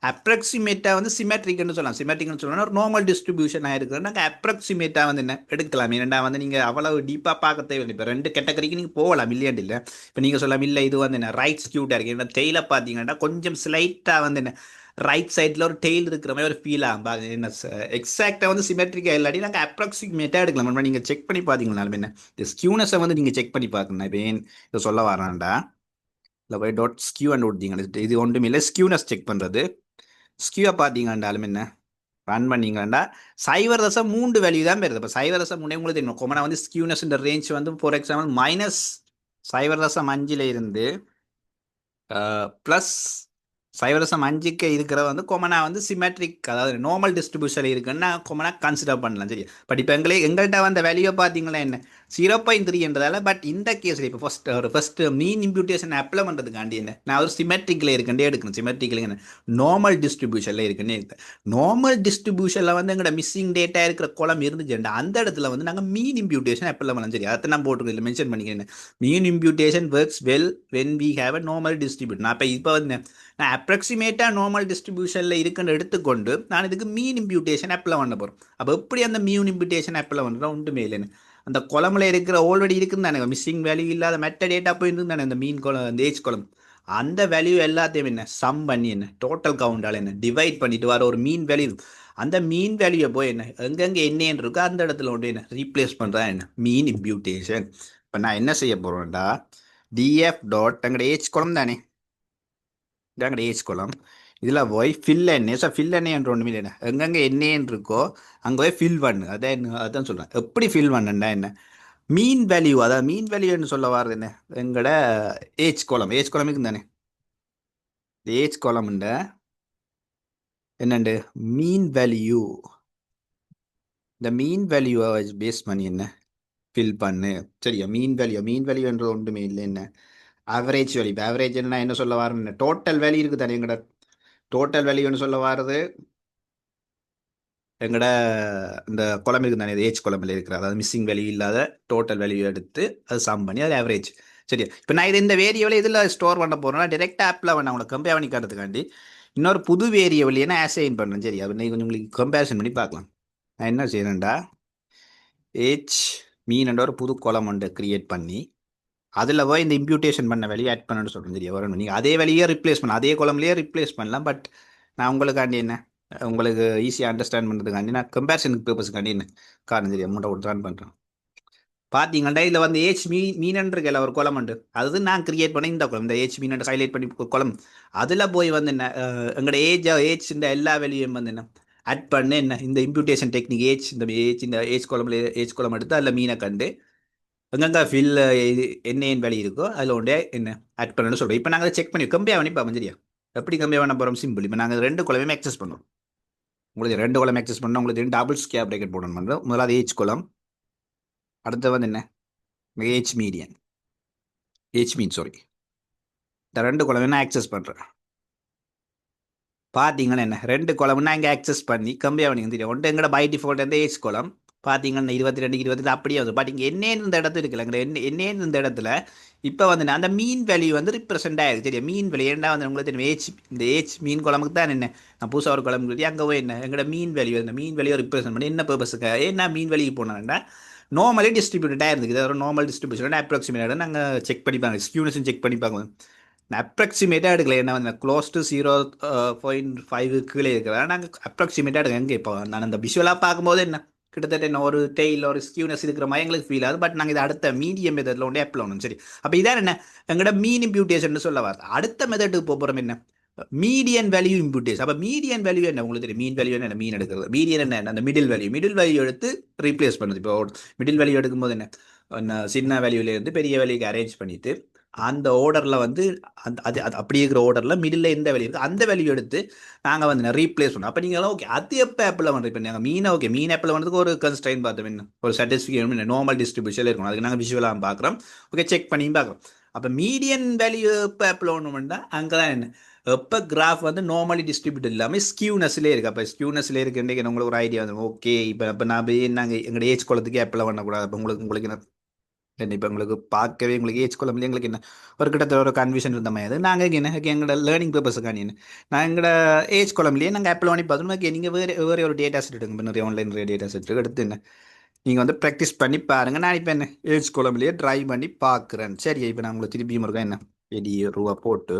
Speaker 1: அப்ராக்சிமேட்டாக வந்து சிமெட்ரிக்னு சொல்லலாம். சிமெட்ரிக்னு சொல்லலாம் ஒரு நார்மல் டிஸ்ட்ரிபியூஷனாக இருக்குது. நாங்கள் அப்ராக்சிமேட்டாக வந்து என்ன எடுக்கலாம். ஏன்னா வந்து நீங்கள் அவ்வளவு டீப்பாக பார்க்க தேவையில்லை. இப்போ 2 கேட்டகரிக்கு நீங்கள் போகலாம், இல்லையாண்டு இல்லை. இப்போ நீங்கள் சொல்லலாம் இல்லை இது வந்து என்ன ரைட் ஸ்கியூட்டாக இருக்குது. ஏன்னா டெய்லை பார்த்தீங்கன்னா கொஞ்சம் ஸ்லைட்டாக வந்து என்ன ரைட் சைடில் ஒரு டெய்ல் இருக்கிற மாதிரி ஒரு ஃபீல் ஆகும். என்ன எக்ஸாக்டாக வந்து சிமெட்ரிக்காக இல்லாட்டி நாங்கள் அப்ராக்சிமேட்டாக எடுக்கலாம். நீங்கள் செக் பண்ணி பார்த்தீங்கனாலும் என்ன இந்த ஸ்கியூனஸை வந்து நீங்கள் செக் பண்ணி பார்க்கணும். இப்போ ஏன் இதை சொல்ல வரான்டா, இல்லை போய் டாட் ஸ்கியூ அண்ட் விட்டீங்க, இது ஒன்றுமே இல்லை. ஸ்கியூனஸ் செக் பண்ணுறது. ஸ்கியூவை பார்த்தீங்கன்னாலும் என்ன ரன் பண்ணீங்கன்னா 0.3 வேல்யூ தான் வருது. இப்போ 0.3 உங்களுக்கு தெரியும் கொமனா வந்து ஸ்கியூனஸ் இந்த ரேஞ்ச் வந்து ஃபார் எக்ஸாம்பிள் -0.5 இருந்து ப்ளஸ் 0.5க்கு இருக்கிற வந்து கொமனா வந்து சிமெட்ரிக், அதாவது நார்மல் டிஸ்ட்ரிபியூஷன் இருக்குன்னா கொமனா கன்சிடர் பண்ணலாம். சரி, பட் இப்போ எங்கள்கிட்ட வந்த வேல்யூ பார்த்தீங்களா என்ன 0.3 என்றதால. பட் இந்த கேஸில் இப்போ ஃபர்ஸ்ட் மீன் இம்ப்யூட்டேஷன் அப்ளை பண்ணுறதுக்காண்டி என்ன நான் ஒரு சிமெட்ரிக்கில் இருக்குண்டே எடுக்கணும். சிமெட்ரிக்கில் என்ன நார்மல் டிஸ்ட்ரிபியூஷனில் இருக்குன்னே இருக்கு. நார்மல் டிஸ்ட்ரிபியூஷனில் வந்து எங்களோட மிஸ்ஸிங் டேட்டா இருக்கிற குளம் இருந்துச்சுண்டா அந்த இடத்துல வந்து நாங்கள் மீன் இம்ப்யூட்டேஷன் அப்ளை பண்ணலாம். சரி, அதை நான் போட்டுருக்கேன், மென்ஷன் பண்ணிக்கிறேன். Mean imputation works well when we have a normal distribute. நான் இப்போ வந்து நான் அப்ராக்சிமேட்டாக நார்மல் டிஸ்ட்ரிபியூஷனில் இருக்குன்னு எடுத்துக்கொண்டு நான் இதுக்கு மீன் இம்ப்யூட்டேஷன் அப்ளை பண்ண போகிறோம். அப்போ எப்படி அந்த மீன் இம்ப்யூட்டேஷன் அப்ளை பண்ணுறோம் ஒன்றுமே இல்லைன்னு, அந்த குளமில் இருக்கிற ஆல்ரெடி இருக்குன்னு தானே மிஸ்ஸிங் வேல்யூ இல்லாத மெட்ட டேட்டா போயிருந்து தானே அந்த மீன் குளம், அந்த ஏஜ் குளம், அந்த வேல்யூ எல்லாத்தையும் என்ன சம் பண்ணி என்ன டோட்டல் கவுண்டால் என்ன டிவைட் பண்ணிட்டு வர ஒரு மீன் வேல்யூ, அந்த மீன் வேல்யூவை போய் என்ன எங்கெங்கே என்னன்னு இருக்கோ அந்த இடத்துல ஒன்று என்ன ரீப்ளேஸ் பண்ணுறா என்ன மீன் இம்ப்யூட்டேஷன். இப்போ நான் என்ன செய்ய போகிறேன்டா, டிஎஃப் டாட் எங்கட ஏஜ் குளம் தானே, இதாங்கட ஏஜ் குளம், இதில் போய் ஃபில் எண்ணே. ஸோ ஃபில் என்ற ஒன்றுமே இல்லை, எங்கெங்கே என்னன்னு இருக்கோ அங்கே போய் ஃபில் பண்ணு. அதான் சொல்கிறேன். எப்படி ஃபில் பண்ணுண்டா என்ன மீன் வேல்யூ, அதாவது மீன் வேல்யூன்னு சொல்ல வர்றது என்ன எங்கட ஏஜ் குளமுக்கு தானே. ஏஜ் குளம்ண்ட என்னண்டு மீன் வேல்யூ, இந்த மீன் வேல்யூவை பேஸ் பண்ணி என்ன ஃபில் பண்ணு. சரியா, மீன் வேல்யூன்றது ஒன்றுமே இல்லை என்ன ஆவரேஜ் வேல்யூ. ஆவரேஜ் என்ன சொல்ல வரேன், டோட்டல் வேல்யூ இருக்குது தானே எங்கட டோட்டல் வேல்யூன்னு சொல்ல வர்றது எங்கட இந்த குளம் இருக்குது தானே, ஏஜ் குளமில் இருக்கிற அதாவது மிஸ்ஸிங் வேல்யூ இல்லாத டோட்டல் வேல்யூ எடுத்து அது சம் பண்ணி அது ஆவரேஜ். சரியா, இப்போ நான் இது இந்த வேரியபிளை இதில் ஸ்டோர் பண்ண போகிறேன்னா டேரெக்டாக ஆப்பில் வேணாம் உங்களுக்கு கம்பேர் பண்ணி காட்டுறதுக்காண்டி இன்னொரு புது வேரியபிள் என்ன அசைன் பண்ணுறேன். சரி, அப்போ நீங்கள் கொஞ்சம் உங்களுக்கு கம்பேரிசன் பண்ணி பார்க்கலாம். நான் என்ன செய்யறேன்டா, ஏஜ் மீன் ஒரு புது குளம் ஒன்று கிரியேட் பண்ணி அதில் போய் இந்த இம்ப்யூட்டேஷன் பண்ண வேலையை ஆட் பண்ணணும்னு சொல்கிறேன். சரியா, வரணும் நீங்கள் அதே வேலையே ரிப்ளேஸ் பண்ணலாம், அதே குளம்லேயே ரிப்ளேஸ் பண்ணலாம். பட் நான் உங்களுக்காண்டி என்ன உங்களுக்கு ஈஸியாக அண்டர்ஸ்டாண்ட் பண்ணுறதுக்காண்டி நான் கம்பேரிசனுக்கு பர்பஸுக்காண்டி என்ன காரணம் சரியா மூட்டை விட்டு ரன் பண்ணுறேன். பார்த்தீங்கன்னா இதில் வந்து ஏச் மீனன் இருக்கல ஒரு குளம் உண்டு, அது நான் கிரியேட் பண்ணி இந்த குளம், இந்த ஏச் மீன் ஹைலைட் பண்ணி குளம், அதில் போய் வந்து என்ன எங்களோட ஏஜ் இந்த எல்லா வேலையும் வந்து என்ன ஆட் பண்ணு என்ன இந்த இம்ப்யூட்டேஷன் டெக்னிக் இந்த ஏஜ் குளம் எடுத்து அதில் மீனை கண்டு எங்கெங்க ஃபில் என்ன வேல்யூ இருக்கோ அதில் ஒன்றே என்ன ஆட் பண்ணணும்னு சொல்கிறோம். இப்போ நாங்கள் செக் பண்ணி கம்பேர் பண்ணி பார்ப்போம். சரியா, எப்படி கம்பேர் பண்ண போகிறோம், சிம்பிள். இப்போ நாங்கள் 2 குளமே ஆக்சஸ் பண்ணோம். உங்களுக்கு 2 குளம் ஆக்சஸ் பண்ணோம், உங்களுக்கு டபுள் ஸ்கேர் பிரேக்கெட் போடணும் பண்ணுறோம். முதலாவது ஏஜ் குளம் அடுத்து வந்து என்ன age median, age mean sorry, இந்த ரெண்டு குழம்பு நான் ஆக்சஸ் பண்ணுறேன். பார்த்தீங்கன்னா என்ன ரெண்டு குளம்னா இங்கே ஆக்சஸ் பண்ணி கம்மியாக பண்ணி தெரியும் ஒன்று எங்கட பை டிஃபால்ட் வந்து ஏஜ் குளம் பார்த்தீங்கன்னா 22 22 அப்படியே வந்து பட் இங்கே என்னேன்னு இந்த இடத்துல இருக்குல்ல எங்க என்னேன்னு இந்த இடத்துல இப்போ வந்து அந்த மீன் வேல்யூ வந்து ரிப்ரசென்ட் ஆயிருக்கு சரியா. மீன் வேல்யூ ஏன்டா வந்து உங்களுக்கு தெரியும் ஏஜ் இந்த ஏஜ் மீன் குழம்புக்கு தான் என்ன நான் புதுசாக ஒரு குழம்பு சொல்லி அங்கே போய் என்ன எங்களோட மீன் வேல்யூ இந்த மீன் வேல்யூ ரிப்ரசென்ட் பண்ணி என்ன பர்பஸுக்கு என்ன மீன் வேல்யூ போனேன்டா நார்மலி டிஸ்ட்ரிபியூட்டடாக இருந்துக்கு இது ஒரு நார்மல் டிஸ்ட்ரிபியூஷன் அப்ராக்சிமேட்டாக நாங்கள் செக் பண்ணிப்பாங்க ஸ்கியூனஸும் செக் பண்ணிப்பாங்க. நான் அப்ராக்சிமேட்டாக எடுக்கல என்ன வந்து க்ளோஸ் டு 0.5 கீழே இருக்கிறேன் நாங்கள் அப்ராக்சிமேட்டாக எடுக்க எங்கே இப்போ நான் அந்த விஷுவலாக பார்க்கும்போது என்ன கிட்டத்தட்ட என்ன ஒரு டெய்ல் ஒரு ஸ்கியூனஸ் இருக்கிற மாதிரி எங்களுக்கு ஃபீல் ஆகுது. பட் நாங்கள் இது அடுத்த மீடியம் மெத்தடில் ஒன்றே அப்ளை பண்ணணும் சரி. அப்போ இதான் என்ன எங்களோட மீன் இம்ப்யூட்டேஷன் சொல்ல வார்த்தை அடுத்த மெத்தடுக்கு போகிறோம் என்ன மீடியன் வேல்யூ இம்ப்யூட்டேஷன். அப்போ மீடியன் வேல்யூ என்ன உங்களுக்கு தெரியும் மீன் வேல்யூ என்ன மீன் எடுக்கிறது மீடியன் என்ன அந்த மிடில் வேல்யூ எடுத்து ரீப்ளேஸ் பண்ணுது. இப்போ மிடில் வேல்யூ எடுக்கும்போது என்ன சின்ன வேல்யூலேருந்து பெரிய வேல்யூக்கு அரேஞ்ச் பண்ணிட்டு அந்த ஓர்டரில் வந்து அந்த அது அது அப்படி இருக்கிற ஓர்டரில் மிடில் எந்த வேல்யூ இருக்குது அந்த வேல்யூ எடுத்து நாங்கள் வந்து ரீப்ளேஸ் பண்ணோம். அப்போ நீங்களாம் ஓகே அது எப்போ ஆப்பில் பண்ணுறோம் இப்போ நாங்கள் மீனை ஓகே மீன் ஆப்பில் பண்ணுறதுக்கு ஒரு கன்ஸ்ட்ரைன் பார்த்தோம் என்ன ஒரு சர்டிஃபிகேட் நார்மல் டிஸ்ட்ரிபியூஷன் இருக்கணும் அதுக்கு நாங்கள் விஷுவலாக பார்க்குறோம் ஓகே செக் பண்ணி பார்க்குறோம். அப்போ மீடியன் வேல்யூ எப்போ ஆப்பில் ஒன்றுமெண்டா அங்கே தான் என்ன எப்போ கிராஃப் வந்து நார்மலி டிஸ்ட்ரிபியூட் இல்லாமல் ஸ்கியூனஸ்லேயே இருக்குது. அப்போ ஸ்கியூனஸ்லேயே இருக்குன்னு உங்களுக்கு ஒரு ஐடியா வந்து ஓகே இப்போ நான் போய் நாங்கள் எங்களோட ஏஜ் குளத்துக்கு ஆப்பில் பண்ணக்கூடாது. அப்போ உங்களுக்கு என்ன இப்போ உங்களுக்கு பார்க்கவே உங்களுக்கு ஏஜ் குழம்புல எங்களுக்கு என்ன ஒரு கிட்டத்தட்ட ஒரு கன்ஃபியூஷன் இருந்த மாதிரி அது நாங்கள் என்ன எங்களோட லேர்னிங் பர்பஸுக்கான என்ன நான் எங்களோட ஏஜ் குழம்புலேயே நாங்கள் அப்ளை பண்ணி பார்த்தோம் ஓகே நீங்கள் வேறு ஒரு டேட்டா செட் எடுங்க நிறைய ஆன்லைன் டேட்டா செட் எடுத்து என்ன நீங்கள் வந்து ப்ராக்டிஸ் பண்ணி பாருங்கள். நான் இப்போ என்ன ஏஜ் குழம்புலேயே ட்ரை பண்ணி பார்க்குறேன் சரி. இப்போ நான் உங்களுக்கு திருப்பியும் இருக்கேன் என்ன 80 ரூபா போட்டு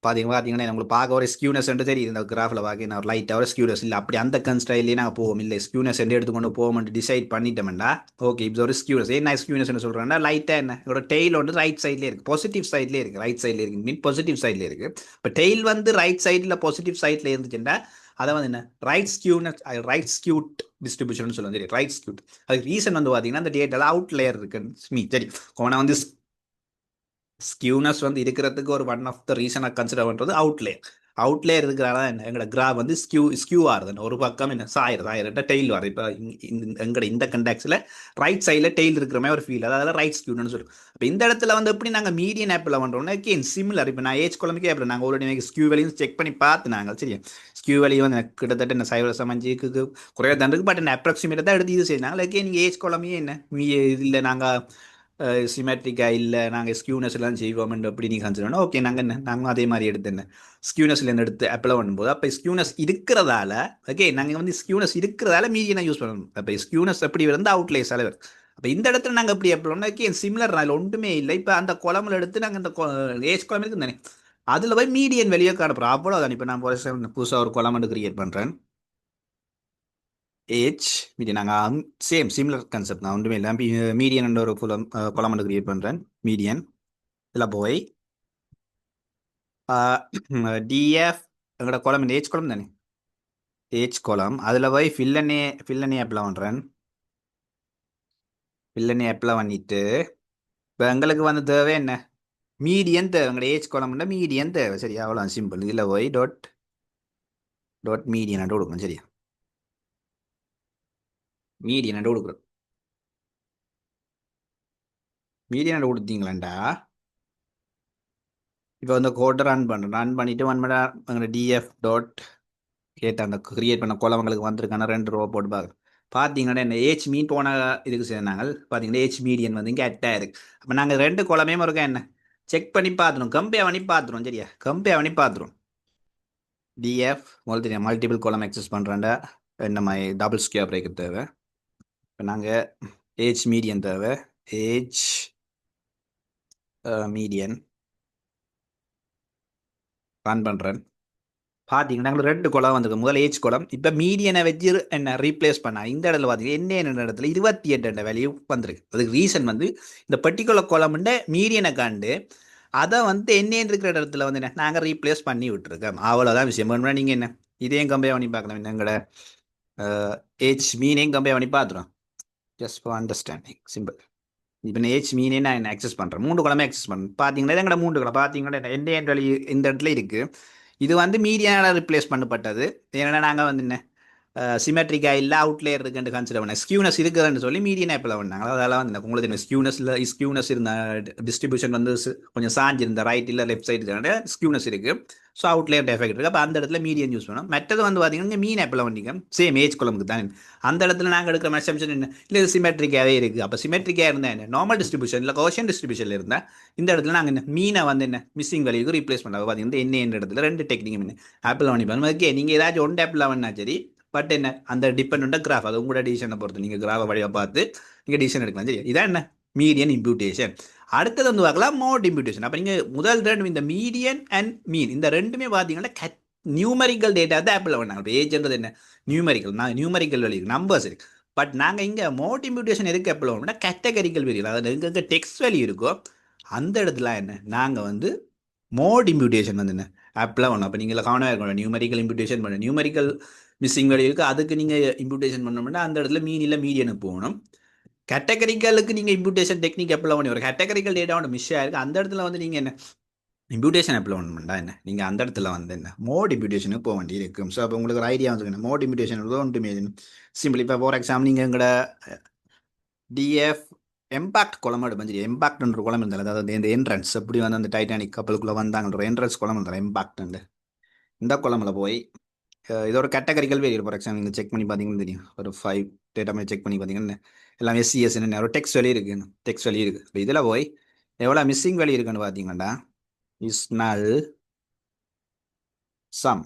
Speaker 1: பார்த்தீங்கன்னா உங்களுக்கு பார்க்க ஒரு ஸ்கியூனஸ் தெரியுது இந்த கிராஃபில் பார்க்க ஒரு லைட்டாக ஒரு ஸ்கியூனஸ் இல்லை அப்படி அந்த கன்ஸ்டைலே நாங்கள் போவோம் இல்லை ஸ்கியூனஸ் எடுத்துக்கொண்டு போவோம்னு டிசைட் பண்ணிட்டோம்டா ஓகே இப்போ ஒரு ஸ்கியூனஸ் என்ன ஸ்கியூனஸ் சொல்கிறேன்னா லைட்டாக என்ன இதோட டெய்ல் வந்து ரைட் சைட்லேயே இருக்குது பாசிட்டிவ் சைட்லேயே இருக்குது ரைட் சைட்லேயே இருக்குது மீன் பாசிட்டிவ் சைட்லேயே இருக்குது. இப்போ டெய்ல் வந்து ரைட் சைடில் பாசிட்டிவ் சைடில் இருந்துச்சுன்னா அதை வந்து என்ன ரைட் ஸ்கியூட் டிஸ்ட்ரிபியூஷன் சொல்லுவோம் சரி ரைட் ஸ்கியூட். அதுக்கு ரீசன் வந்து பார்த்தீங்கன்னா அந்த டேட்டாவில் அவுட் லேயர் இருக்குன்னு மீ சரி கோனா வந்து ஸ்கியூனஸ் வந்து இருக்கிறதுக்கு ஒரு ஒன் ஆஃப் த ரீசனாக கன்சிடர் பண்ணுறது அவுட்லேயர் இருக்கிறால என்ன எங்களோட கிராஃப் வந்து ஸ்கியூ ஆகுது ஒரு பக்கம் என்ன சாயிரட்ட டெய்ல் வருது. இப்போ எங்களோட இந்த கண்டாக்ஸில் ரைட் சைடில் டெய்ல் இருக்கிற மாதிரி ஒரு ஃபீல் அதாவது ரைட் ஸ்கியூன்னு சொல்லுவோம். இப்போ இந்த இடத்துல வந்து எப்படி நாங்கள் மீடியன் ஆப்பில் பண்ணுறோம்னா கேன் சிமிலர் இப்போ நான் ஏஜ் குழம்புக்கே ஆப்பில் நாங்கள் ஆல்ரெடி ஸ்கியூ வேலையும் செக் பண்ணி பார்த்து நாங்கள் சரி ஸ்கியூ வேலையும் வந்து கிட்டத்தட்ட என்ன 0.5 குறைய தான் இருக்குது. பட் என்ன அப்ராக்சிமேட்டாக தான் எடுத்து இது செய்யுங்க ஓகே நீங்கள் ஏஜ் குழம்பையே என்ன இல்லை நாங்கள் சிமெட்ரிக்காக இல்லை நாங்கள் ஸ்கியூனஸ் எல்லாம் செய்வோம் அப்படி நீங்கள் கன்சிடர் ஓகே நாங்கள் அதே மாதிரி எடுத்து என்ன ஸ்கியூனஸ்லேருந்து எடுத்து அப்ளை பண்ணும்போது அப்போ ஸ்கியூனஸ் இருக்கிறதால ஓகே நாங்கள் வந்து ஸ்கியூனஸ் இருக்கிறதால மீடியனை யூஸ் பண்ணணும். அப்போ ஸ்கியூனஸ் எப்படி வந்து அவுட்லேஸ் அளவு அப்போ இந்த இடத்துல நாங்கள் எப்படி அப்ளை பண்ணோம் ஓகே சிமிலர் அதில் ஒன்றுமே இல்லை. இப்போ அந்த குழம்புல எடுத்து நாங்கள் இந்த ஏஜ் குழம்பு இருக்குது தானே அதில் போய் மீடியன் வெளியே காணப்போம் அவ்வளோதான். இப்போ நான் புதுசாக ஒரு குழம்பு கிரியேட் பண்ணுறேன் ஏஜ் மீடியன் நாங்கள் சேம் சிமிலர் கான்செப்ட் நான் ஒன்றுமே இல்லை மீடியன் ஒரு கொலமெண்ட் கிரியேட் பண்ணுறேன் மீடியன் இதில் போய் டிஎஃப் எங்களோட கொலம் ஏஜ் கொலம் தானே ஏஜ் கொலம் அதில் போய் ஃபில்லனே அப்ளை பண்ணுறேன். ஃபில்லனே அப்ளை பண்ணிவிட்டு இப்போ எங்களுக்கு வந்து தேவை என்ன மீடியன் தேவை எங்களோட ஏஜ் கொலம்னா மீடியன் தேவை சரி அவ்வளோ சிம்பிள். இதில் போய் டாட் மீடியன் கொடுக்கணும் சரியா மீடியன் கொடுக்குறோம். மீடியன் கொடுத்தீங்களாண்டா இப்போ வந்து கோட்டை ரன் பண்ணிவிட்டு 1 மணி நேரம் எங்களோட டிஎஃப் டாட் கேட்ட அந்த கிரியேட் பண்ண கோலவங்களுக்கு வந்திருக்கான 2 ரூபா போட்டு பார்க்குறேன். பார்த்தீங்கன்னா என்ன ஏஜ் மீன் போன இதுக்கு சேர்ந்தாங்க பார்த்தீங்கன்னா ஏஜ் மீடியன் வந்து இங்கே அட்டாக இருக்குது. அப்போ நாங்கள் 2 கோலமே இருக்கா என்ன செக் பண்ணி பார்த்துரும் கம்பேர் பண்ணி பார்த்துரும் சரியா கம்பேர் பண்ணி பார்த்துரும். டிஎஃப் முதல்ல தெரியும் மல்டிபிள் கோலம் எக்ஸஸ் பண்ணுறாண்டா என்ன மாதிரி டபுள் ஸ்கியூர் பிரேக் தேவை. இப்போ நாங்கள் ஏஜ் மீடியன் தேவை ஏஜ் மீடியன் ரன் பண்ணுறேன். பார்த்தீங்கன்னா நாங்கள் 2 குளம் வந்திருக்கு முதல் ஏஜ் குளம் இப்போ மீடியனை வச்சு என்ன ரீப்ளேஸ் பண்ணா இந்த இடத்துல பார்த்தீங்கன்னா என்ன இடத்துல 28 வேல்யூ வந்திருக்கு. அதுக்கு ரீசன் வந்து இந்த பர்டிகுலர் குளம்ன்ற மீடியனை காண்டு அதை வந்து என்ன இருக்கிற இடத்துல வந்து என்ன நாங்கள் ரீப்ளேஸ் பண்ணி விட்டுருக்கோம் அவ்வளோதான் விஷயம். வேணும்னா நீங்கள் என்ன இதையும் கம்பேர் பண்ணி பார்க்கலாம் எங்களோட ஏஜ் மீனையும் கம்பேர் பண்ணி பார்த்துரும் ஜஸ்ட் ஃபார் அண்டர்ஸ்டாண்டிங் சிம்பிள். இப்போ நான் ஏஜ் மீனே நான் என்ன அக்சஸ் பண்ணுறேன் 3 குளமே அக்சஸ் பண்ணுறேன். பார்த்தீங்கன்னா எங்களோட 3 குளம் பார்த்தீங்கன்னா என்ன வேல்யூ இந்த இடத்துல இருக்குது இது வந்து மீடியனால் ரிப்ளேஸ் பண்ணப்பட்டது. ஏன்னா நாங்கள் வந்து என்ன சிமெட்ரிக்கா இல்லை அவுட்லேயர் இருக்குன்னு கன்சிடர் பண்ண ஸ்கியூனஸ் இருக்குதுன்னு சொல்லி மீடியன் ஆப்பில் பண்ணாங்க. அதெல்லாம் வந்து உங்களுக்கு தெரியும் ஸ்கியூனஸ் இருந்த டிஸ்ட்ரிபியூஷன் வந்து கொஞ்சம் சாஞ்சு இருந்த ரைட் இல்லை லெஃப்ட் சைடு ஸ்கியூனஸ் இருக்குது. ஸோ அவுட்லேயர் எஃபெக்ட் இருக்குது. அப்போ அந்த இடத்துல மீடியன் யூஸ் பண்ணோம். மற்றது வந்து பார்த்தீங்கன்னா மீன் ஆப்பில் வந்தீங்க சேம் ஏஜ் குழம்புக்கு தான் அந்த இடத்துல நாங்கள் எடுக்கிற மெஷம்ஷன் என்ன இல்லை இது சிமெட்ரிக்காகவே இருக்குது. அப்போ சிமெட்ரிக்காக இருந்தால் என்ன நார்மல் டிஸ்ட்ரிபியூஷன் இல்லை கோஷன் டிஸ்ட்ரிபியூஷனில் இருந்தால் இந்த இடத்துல நாங்கள் என்ன மீனை வந்து என்ன மிஸ்ஸிங் வேல்யூக்கு ரீப்ளேஸ் பண்ணாங்க. பார்த்தீங்கன்னா என்ன இடத்துல ரெண்டு டெக்னிக் என்ன ஆப்பில் பண்ணி பண்ணுவோம். ஓகே நீங்கள் ஏதாச்சும் ஒன் ஆப்பில் பண்ணா சரி. பட் என்ன அந்த டிபெண்ட் கிராஃப் அது உங்களோட டிசிஷனை பொறுத்து நீங்கள் கிராஃபை வழியாக பார்த்து நீங்கள் டிசிஷன் எடுக்கலாம். சரி இதான் என்ன மீடியன் இம்ப்யூட்டேஷன். அடுத்தது வந்து பார்க்கலாம் மோட் இம்ப்யூட்டேஷன். அப்போ நீங்கள் முதல் ரெண்டு இந்த மீடியன் அண்ட் மீன் இந்த ரெண்டுமே பார்த்தீங்கன்னா நியூமரிக்கல் டேட்டா தான் ஆப்பில் பண்ணாங்க. இப்போ ஏஜ்ன்றது என்ன நியூமரிக்கல் நியூமரிக்கல் வேல்யூ நம்பர்ஸ் இருக்கு. பட் நாங்கள் இங்கே மோட் இம்ப்யூட்டேஷன் எதுக்கு ஆப்பில் பண்ணோம்னா கேட்டகரிக்கல் வேல்யூ அதாவது எங்கே டெக்ஸ்ட் வேல்யூ இருக்கோ அந்த இடத்துல என்ன நாங்கள் வந்து மோட் இம்ப்யூட்டேஷன் வந்து என்ன ஆப்பில் ஒன்று. அப்போ நீங்கள் கவனமாக இருக்கணும். நியூமரிக்கல் இம்ப்யூட்டேஷன் பண்ண நியூமரிக்கல் மிஸ்ஸிங் வேல்யூ இருக்குது அதுக்கு நீங்கள் இம்ப்யூட்டேஷன் பண்ணோம்னா அந்த இடத்துல மீன் இல்லை மீடியனுக்கு போகணும். கேட்டகரிக்கலுக்கு நீங்கள் இம்ப்யூட்டேஷன் டெக்னிக் அப்ளை பண்ணி ஒரு கேட்டகரிக்கல் டேட்டா ஒன்று மிஸ் ஆயிருக்கு அந்த இடத்துல வந்து நீங்கள் என்ன இம்ப்யூட்டேஷன் அப்ளை பண்ணா என்ன நீங்கள் அந்த இடத்துல வந்து என்ன மோட் இம்ப்யூட்டேஷனுக்கு போக வேண்டி இருக்கும். ஸோ அப்போ உங்களுக்கு ஒரு ஐடியா வந்து மோட் இம்ப்யூட்டேஷன் ஒன்றுமே சிம்பிள். இப்போ ஃபார் எக்ஸாம்பிள் நீங்கள் எங்களோட டிஎஃப் எம்பாக்ட் குளம் எடுப்பேன். சரி எம்பாக்ட்ன்ற குளம் இருந்தாலும் அதாவது இந்த என்ட்ரன்ஸ் எப்படி வந்து அந்த டைட்டானிக் கப்பலுக்குள்ளே வந்தாங்கன்ற என்ட்ரன்ஸ் குளம் இருந்தாலும் எம்பாக்ட் இந்த குளமில் போய் இது ஒரு கேட்டகரிக்கல் வேரியபிள். ஃபார் எக்ஸாம்பிள் நீங்கள் செக் பண்ணி பார்த்தீங்கன்னு தெரியும் ஒரு 5 டேட்டா மாதிரி செக் பண்ணி பார்த்தீங்கன்னா எல்லாம் எஸ்சிஎஸ் என்ன ஒரு டெக்ஸ்ட் வேல்யூ இருக்குது டெக்ஸ்ட் வேல்யூ இருக்குது. இப்போ இதில் போய் எவ்வளோ மிஸ்ஸிங் வேல்யூ இருக்குன்னு பார்த்தீங்கன்னா இஸ் நல் சம்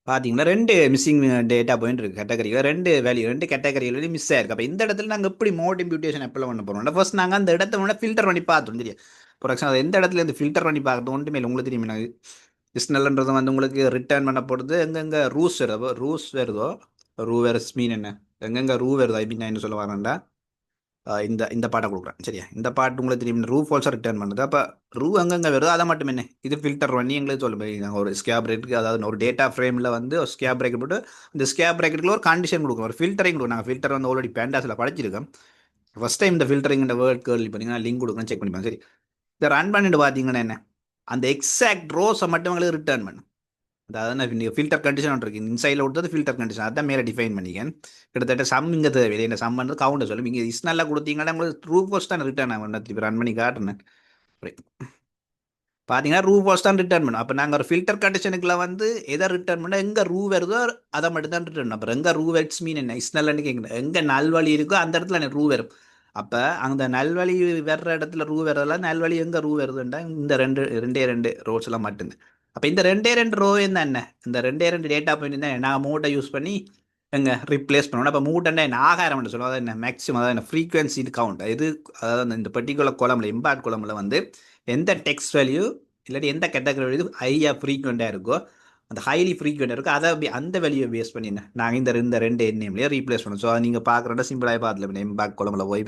Speaker 1: பார்த்தீங்கன்னா ரெண்டு மிஸ்ஸிங் டேட்டா பாயிண்ட் இருக்குது கேட்டகரியில் ரெண்டு கேட்டகரியில் மிஸ் ஆயிருக்கு. அப்போ இந்த இடத்துல நாங்கள் எப்படி மோட் இம்ப்யூட்டேஷன் அப்ளை பண்ண போகிறோம் ஃபர்ஸ்ட் நாங்கள் அந்த இடத்த வந்து ஃபில்டர் பண்ணி பார்த்தோம். தெரியும் ஃபார் எக்ஸாம்பிள் எந்த இடத்துல இருந்து ஃபில்டர் பண்ணி பார்க்கறது ஒன்றுமே இல்லை உங்களுக்கு தெரியும். எனக்கு இஸ்னல்ன்றது வந்து உங்களுக்கு ரிட்டர்ன் பண்ண போகிறது எங்கெங்கே ரூஸ் வருதோ ரூ வேறு மீன் என்ன எங்கெங்கே ரூ வருதோ ஐ மீன் நான் என்ன சொல்ல வரேன்டா இந்த இந்த பாட்டை கொடுக்குறேன். சரியா இந்த பாட்டு உங்களுக்கு தெரியும் ரூ ஃபால்ஸாக ரிட்டர்ன் பண்ணுது. அப்போ ரூ எங்கெங்கே வருதோ அதை மட்டும் என்ன இது ஃபில்டர் பண்ணி எங்களுக்கு சொல்ல நாங்கள் ஒரு ஸ்கேப் பிரேக்கு அதாவது ஒரு டேட்டா ஃப்ரேமில் வந்து ஒரு ஸ்கேப் பிரேக்கெட் போட்டு இந்த ஸ்கேப் பிரேக்கெட்டில் ஒரு கண்டிஷன் கொடுக்கும் ஒரு ஃபில்டரிங் கொடுக்கும். நாங்கள் ஃபில்டர் வந்து ஆல்ரெடி பேண்டாஸில் படிச்சிருக்கோம். ஃபஸ்ட் டைம் இந்த ஃபில்டரிங் இந்த வேர்ட் கேர்ள் பார்த்தீங்கன்னா லிங்க் கொடுக்கணும் செக் பண்ணிப்பேன். சரி இதை ரன் பண்ணிட்டு பார்த்தீங்கன்னா என்ன அந்த எக்ஸாக்ட் ரோஸை மட்டும் எங்களுக்கு ரிட்டர்ன் பண்ணும். அதாவது நீங்கள் ஃபில்டர் கண்டிஷன் ஒன்று இருக்குது இன்சைடில் கொடுத்தது ஃபில்டர் கண்டிஷன் அதான் மேலே டிஃபைன் பண்ணிக்கேன். கிட்டத்தட்ட சம் இங்கே தேவையில்லை என்ன சம் வந்து கவுண்டர் சொல்லும். இங்கே இஸ்னெல்லாம் கொடுத்தீங்கன்னா உங்களுக்கு ட்ரூ போஸ்ட் தான் ரிட்டர்ன் ஆகும். திருப்பி ரன் பண்ணி காட்டுனேன் பார்த்தீங்கன்னா ரூ போஸ்ட் தான் ரிட்டர்ன் பண்ணும். அப்போ நாங்கள் ஒரு ஃபில்டர் கண்டிஷனுக்குள்ள வந்து எதை ரிட்டர்ன் பண்ணால் எங்கே ரூ வருதோ அதை மட்டும் தான் ரிட்டர்ன். அப்புறம் எங்கே ரூ வெட்ஸ் மீன் என்ன இஸ்னல்னு கேட்கணும் எங்கே நல்வழி இருக்கோ அந்த இடத்துல எனக்கு ரூ வரும். அப்போ அந்த நல்வழி வர்ற இடத்துல ரூ வர்றதெல்லாம் நல்வழி எங்கே ரூ வருதுன்றா இந்த ரெண்டே ரோஸ் எல்லாம் மட்டும்தான். அப்போ இந்த ரெண்டே ரோ என்ன இந்த ரெண்டு டேட்டா பாயிண்ட் தான் நான் மூட்டை யூஸ் பண்ணி எங்கே ரிப்ளேஸ் பண்ணணும். அப்போ மூட்டைன்னா என்ன ஆகாரம் சொல்லுவோம் அதாவது என்ன மேக்ஸிமம் அதாவது என்ன ஃப்ரீக்வன்சி கவுண்ட் இது அதாவது இந்த பர்டிகுலர் குளம்ல இம்பாக்ட் குளம்ல வந்து எந்த டெக்ஸ்ட் வேல்யூ இல்லாட்டி எந்த கேட்டகரி வேல்யூ ஹையாக ஃப்ரீக்வெண்ட்டாக இருக்கோ அந்த ஹைலி ஃப்ரீக்வெண்ட்டாக இருக்கோ அதை அந்த வேல்யூவை பேஸ் பண்ணி நாங்கள் இந்த ரெண்டு எண்ணையும்லேயே ரீப்ளேஸ் பண்ணோம். ஸோ அதை நீங்கள் பார்க்குறத சிம்பிளாக பார்த்துல இம்பாக்ட் குளம்ல போய்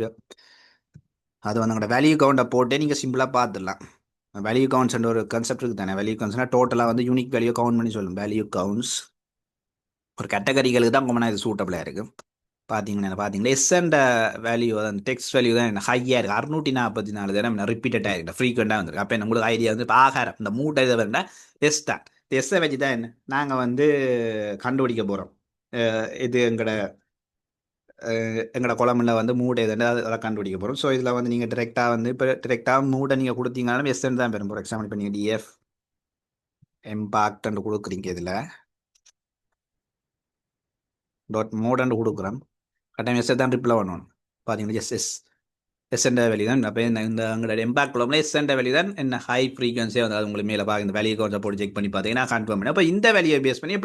Speaker 1: அது வந்து அங்கே வேல்யூ கவுண்டை போட்டே நீங்கள் சிம்பிளாக பார்த்துடலாம். வேல்யூ கவுண்ட்ஸ் ஒரு கான்செப்ட் இருக்குது தானே வேல்யூ கவுண்ட்ஸ்னால் டோட்டலாக வந்து யூனிக் வேல்யூ கவுண்ட் பண்ணி சொல்லணும். வேல்யூ கவுண்ட்ஸ் ஒரு கேட்டகரிகளுக்கு தான் கொம்பனா இது சூட்டபிளாக இருக்குது. பார்த்தீங்கன்னா எஸ்என்ட வேல்யூ அந்த டெக்ஸ்ட் வேல்யூ தான் என்ன ஹையாக இருக்குது 644 தடவை ரிப்பீட்டடாக இருக்குது ஃப்ரீக்வெண்ட்டாக வந்துருக்கு. அப்போ உங்களுக்கு ஐடியா வந்து இப்போ ஆகாரம் இந்த மூட்டை இதை வேண்டா எஸ் தான் எஸ்ஸை வச்சு தான் என்ன நாங்கள் வந்து கண்டுபிடிக்க போகிறோம். இது எங்களோட குழம்புல வந்து மூட்டை எதுன்னு அதை கண்டுபிடிக்க போகிறோம். ஸோ இதில் வந்து நீங்கள் டிரெக்டாக வந்து இப்போ டிரெக்டாக மூட்டை நீங்கள் கொடுத்தீங்கன்னாலும் எஸ்என் தான் பெறும். ஃபார் எக்ஸாம்பிள் இப்போ நீங்கள் டிஎஃப் எம்பாக்ட் கொடுக்குறீங்க இதில் டாட் மோடன்னு கொடுக்குறோம் கட்டாயம் எஸ் தான் ரிப்ளை பண்ணணும். பார்த்தீங்கன்னா எஸ்என்ட வேல்யூ தான். அப்போ இந்த எங்களோட எம்பாக்ட் குளம்ல எஸ்என்ட வேல்யூ தான் என்ன ஹை ஃப்ரீக்வன்சியாக வந்து அது உங்களுக்கு மேலே பார்க்க இந்த வேல்யூ கொஞ்சம் போட்டு செக் பண்ணி பார்த்தீங்கன்னா கன்ஃபார்ம் பண்ணி அப்போ இந்த வேல்யூயை பேஸ் பண்ணி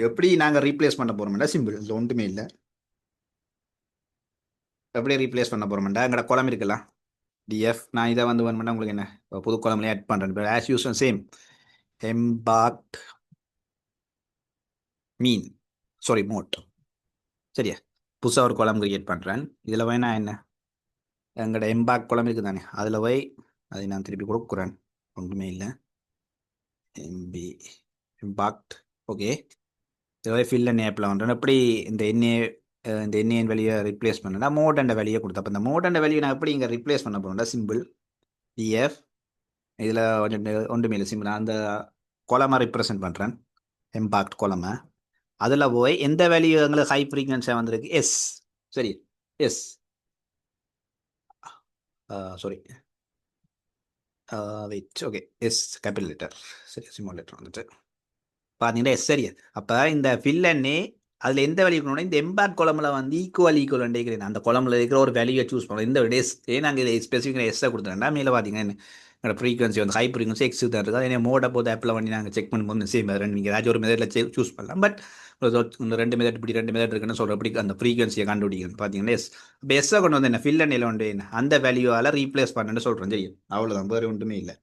Speaker 1: எப்படி நாங்கள் ரீப்ளேஸ் பண்ண போகிறோம்னா சிம்பிள் இது ஒன்றுமே இல்லை. எப்படி ரீப்ளேஸ் பண்ண போகிறோம்டா எங்களோட குளம் இருக்கலாம் டிஎஃப் நான் இதை வந்து பண்ணால் உங்களுக்கு என்ன புது குளம்லேயே ஆட் பண்ணுறேன். இப்போ ஆஸ் யூஸ்வல் சேம் எம்பாக்ட் மீன் மோட் சரியா புதுசாக ஒரு குளம் கிரியேட் பண்ணுறேன். இதில் வேணா என்ன எங்களோட எம்பாக்ட் குளம் இருக்குது தானே அதில் போய் அதை நான் திருப்பி கொடுக்குறேன் ஒன்றுமே இல்லை எம்பி எம்பாக்ட் ஓகே இதில் போய் ஃபில் அண்ட் ஆப்பில் பண்ணுறேன். எப்படி இந்த எண்ணெயின் வெளியை ரிப்ளேஸ் பண்ணா மோட் வெளியே கொடுத்தா அப்போ இந்த மோட் வெளியை நான் எப்படி இங்கே ரிப்ளேஸ் பண்ண போகிறேன்டா சிம்பிள் டிஎஃப் இதில் கொஞ்சம் ஒன்றுமே இல்லை சிம்பிள் அந்த குளமாக ரிப்ரசன்ட் பண்ணுறேன். இம்பாக்ட் கொலமை அதில் போய் எந்த வேல்யூ எங்களுக்கு ஹை ஃப்ரீக்வன்சியாக வந்திருக்கு எஸ். சரி, S, sorry, wait, okay, S capital letter. சரி, ஸ்மால் லெட்டர் வந்துட்டு பார்த்தீங்கன்னா எஸ். சரி, அப்போ இந்த ஃபில்லன்னே அதில் எந்த வேல்யூ இருக்கணும்னா இந்த எம்பாக்ட் கொலமில் வந்து ஈக்குவல் இருக்கிறேன் அந்த கொலமில் இருக்கிற ஒரு வேல்யூவை சூஸ் பண்ணலாம். இந்த டேஸ் ஏன் நாங்கள் இதை ஸ்பெசிஃபிக்காக எஸ்ஸை கொடுத்துருந்தா மேலே பார்த்தீங்கன்னா என்னோட ஃப்ரீக்வன்சி வந்து ஹை ஃப்ரீக்வன்சி எக்ஸ் தான் இருக்குது. அதே மோட போது ஆப்பில் பண்ணி நாங்கள் செக் பண்ணும்போது சேம் ரெண்டு நீங்கள் ஏதாச்சும் ஒரு மெத்தடில் சூஸ் பண்ணலாம். பட் இந்த ரெண்டு மெத்தட் இப்படி ரெண்டு மெத்தட் இருக்குன்னு சொல்கிறப்படி அந்த ஃப்ரீக்வன்சியை கண்டுபிடிக்கணும். பார்த்தீங்கன்னா எஸ். இப்போ எஸ்ஸை கொண்டு வந்து என்ன ஃபில் அண்ணில் வந்து அந்த வேல்யூவால் ரீப்ளேஸ் பண்ணுன்னு சொல்கிறேன். சரி, அவ்வளோதான், வேறு ஒன்றுமே இல்லை.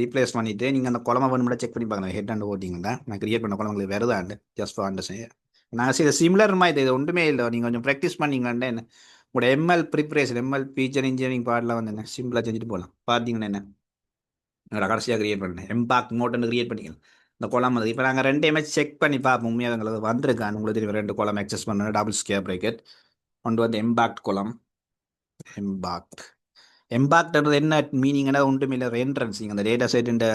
Speaker 1: ரீப்ளேஸ் பண்ணிவிட்டு நீங்கள் அந்த குழம்பு வேணும்னா செக் பண்ணி பார்க்கலாம். ஹெட் அண்ட் ஓட்டிங்கன்னா நான் கிரியேட் பண்ண குழம்புங்களுக்கு வருதாண்டு ஜஸ்ட் ஃபார் அண்டர்ஸ்டாண்ட். நான் சில சிமிலர் மாதிரி இது ஒன்றுமே இல்லை. நீங்கள் கொஞ்சம் ப்ராக்டிஸ் பண்ணிங்கன்னா என்ன உங்களோட ML preparation ML feature engineering பார்ட்டில் வந்து என்ன சிம்பிளாக செஞ்சுட்டு போகலாம். பார்த்தீங்கன்னா என்ன என்னோட கடைசியாக கிரியேட் பண்ணேன் எம்பாக்ட் மோட்டன்னு கிரியேட் பண்ணிக்கலாம். இந்த குளம் வந்து இப்போ நாங்கள் ரெண்டு இமேஜ் செக் பண்ணி பார்ப்போம் உண்மையாக எங்களுக்கு வந்திருக்கான்னு. உங்களுக்கு தெரியும் ரெண்டு குளம் அக்சஸ் பண்ணணும். டபுள் ஸ்கேர் ப்ரேக்கெட் ஒன்று வந்து எம்பாக்ட் குளம். எம்பாக்ட் எம்பாக்ட்ன்றது என்ன மீனிங்னா ஒன்றுமே இல்லை, என்ட்ரன்ஸ். நீங்கள் அந்த டேட்டா செட் இந்த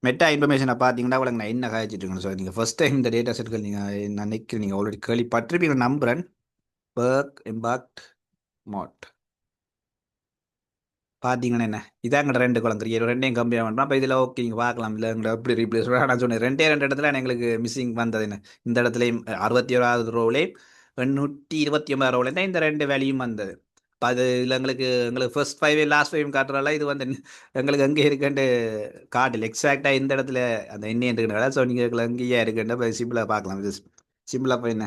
Speaker 1: மெட்டா இன்ஃபர்மேஷனை பார்த்தீங்கன்னா உங்களுக்கு நான் என்ன காய்ச்சிட்டு இருக்கேன். ஸோ நீங்கள் ஃபஸ்ட் டைம் இந்த டேட்டா செட்கள் நீங்கள் நினைக்கிறேன் நீங்கள் ஆல்ரெடி கேள்விப்பட்டிருப்பீங்க நம்புறேன். ஒர்க் எம்பாக்ட் மாட் பார்த்தீங்கன்னா என்ன இதாங்க ரெண்டு குளம் கிரியேட் ரெண்டையும் கம்பேர் பண்ணுறோம். அப்போ இதில் ஓகே நீங்கள் பார்க்கலாம் இல்லை எங்களை எப்படி ரீப்ளேஸ் நான் சொன்னேன் ரெண்டே ரெண்டு இடத்துல எங்களுக்கு மிஸ்ஸிங் வந்தது என்ன இந்த இடத்துலையும் 61வது ரோவிலையும் 829 ரோவிலையும் தான் இந்த ரெண்டு வேல்யூம் வந்தது. இப்போ அது இல்லை எங்களுக்கு ஃபர்ஸ்ட் ஃபைவ் லாஸ்ட் ஃபைவ் காட்டுறால இது வந்து எங்களுக்கு எங்கே இருக்குன்ட்டு காட்டில் எக்ஸாக்டாக இந்த இடத்துல அந்த எண்ணெய் இருக்குன்னு. ஸோ நீங்கள் எங்கேயா இருக்குன்ற இப்போ சிம்பிளாக பார்க்கலாம். இது சிம்பிளாக இப்போ என்ன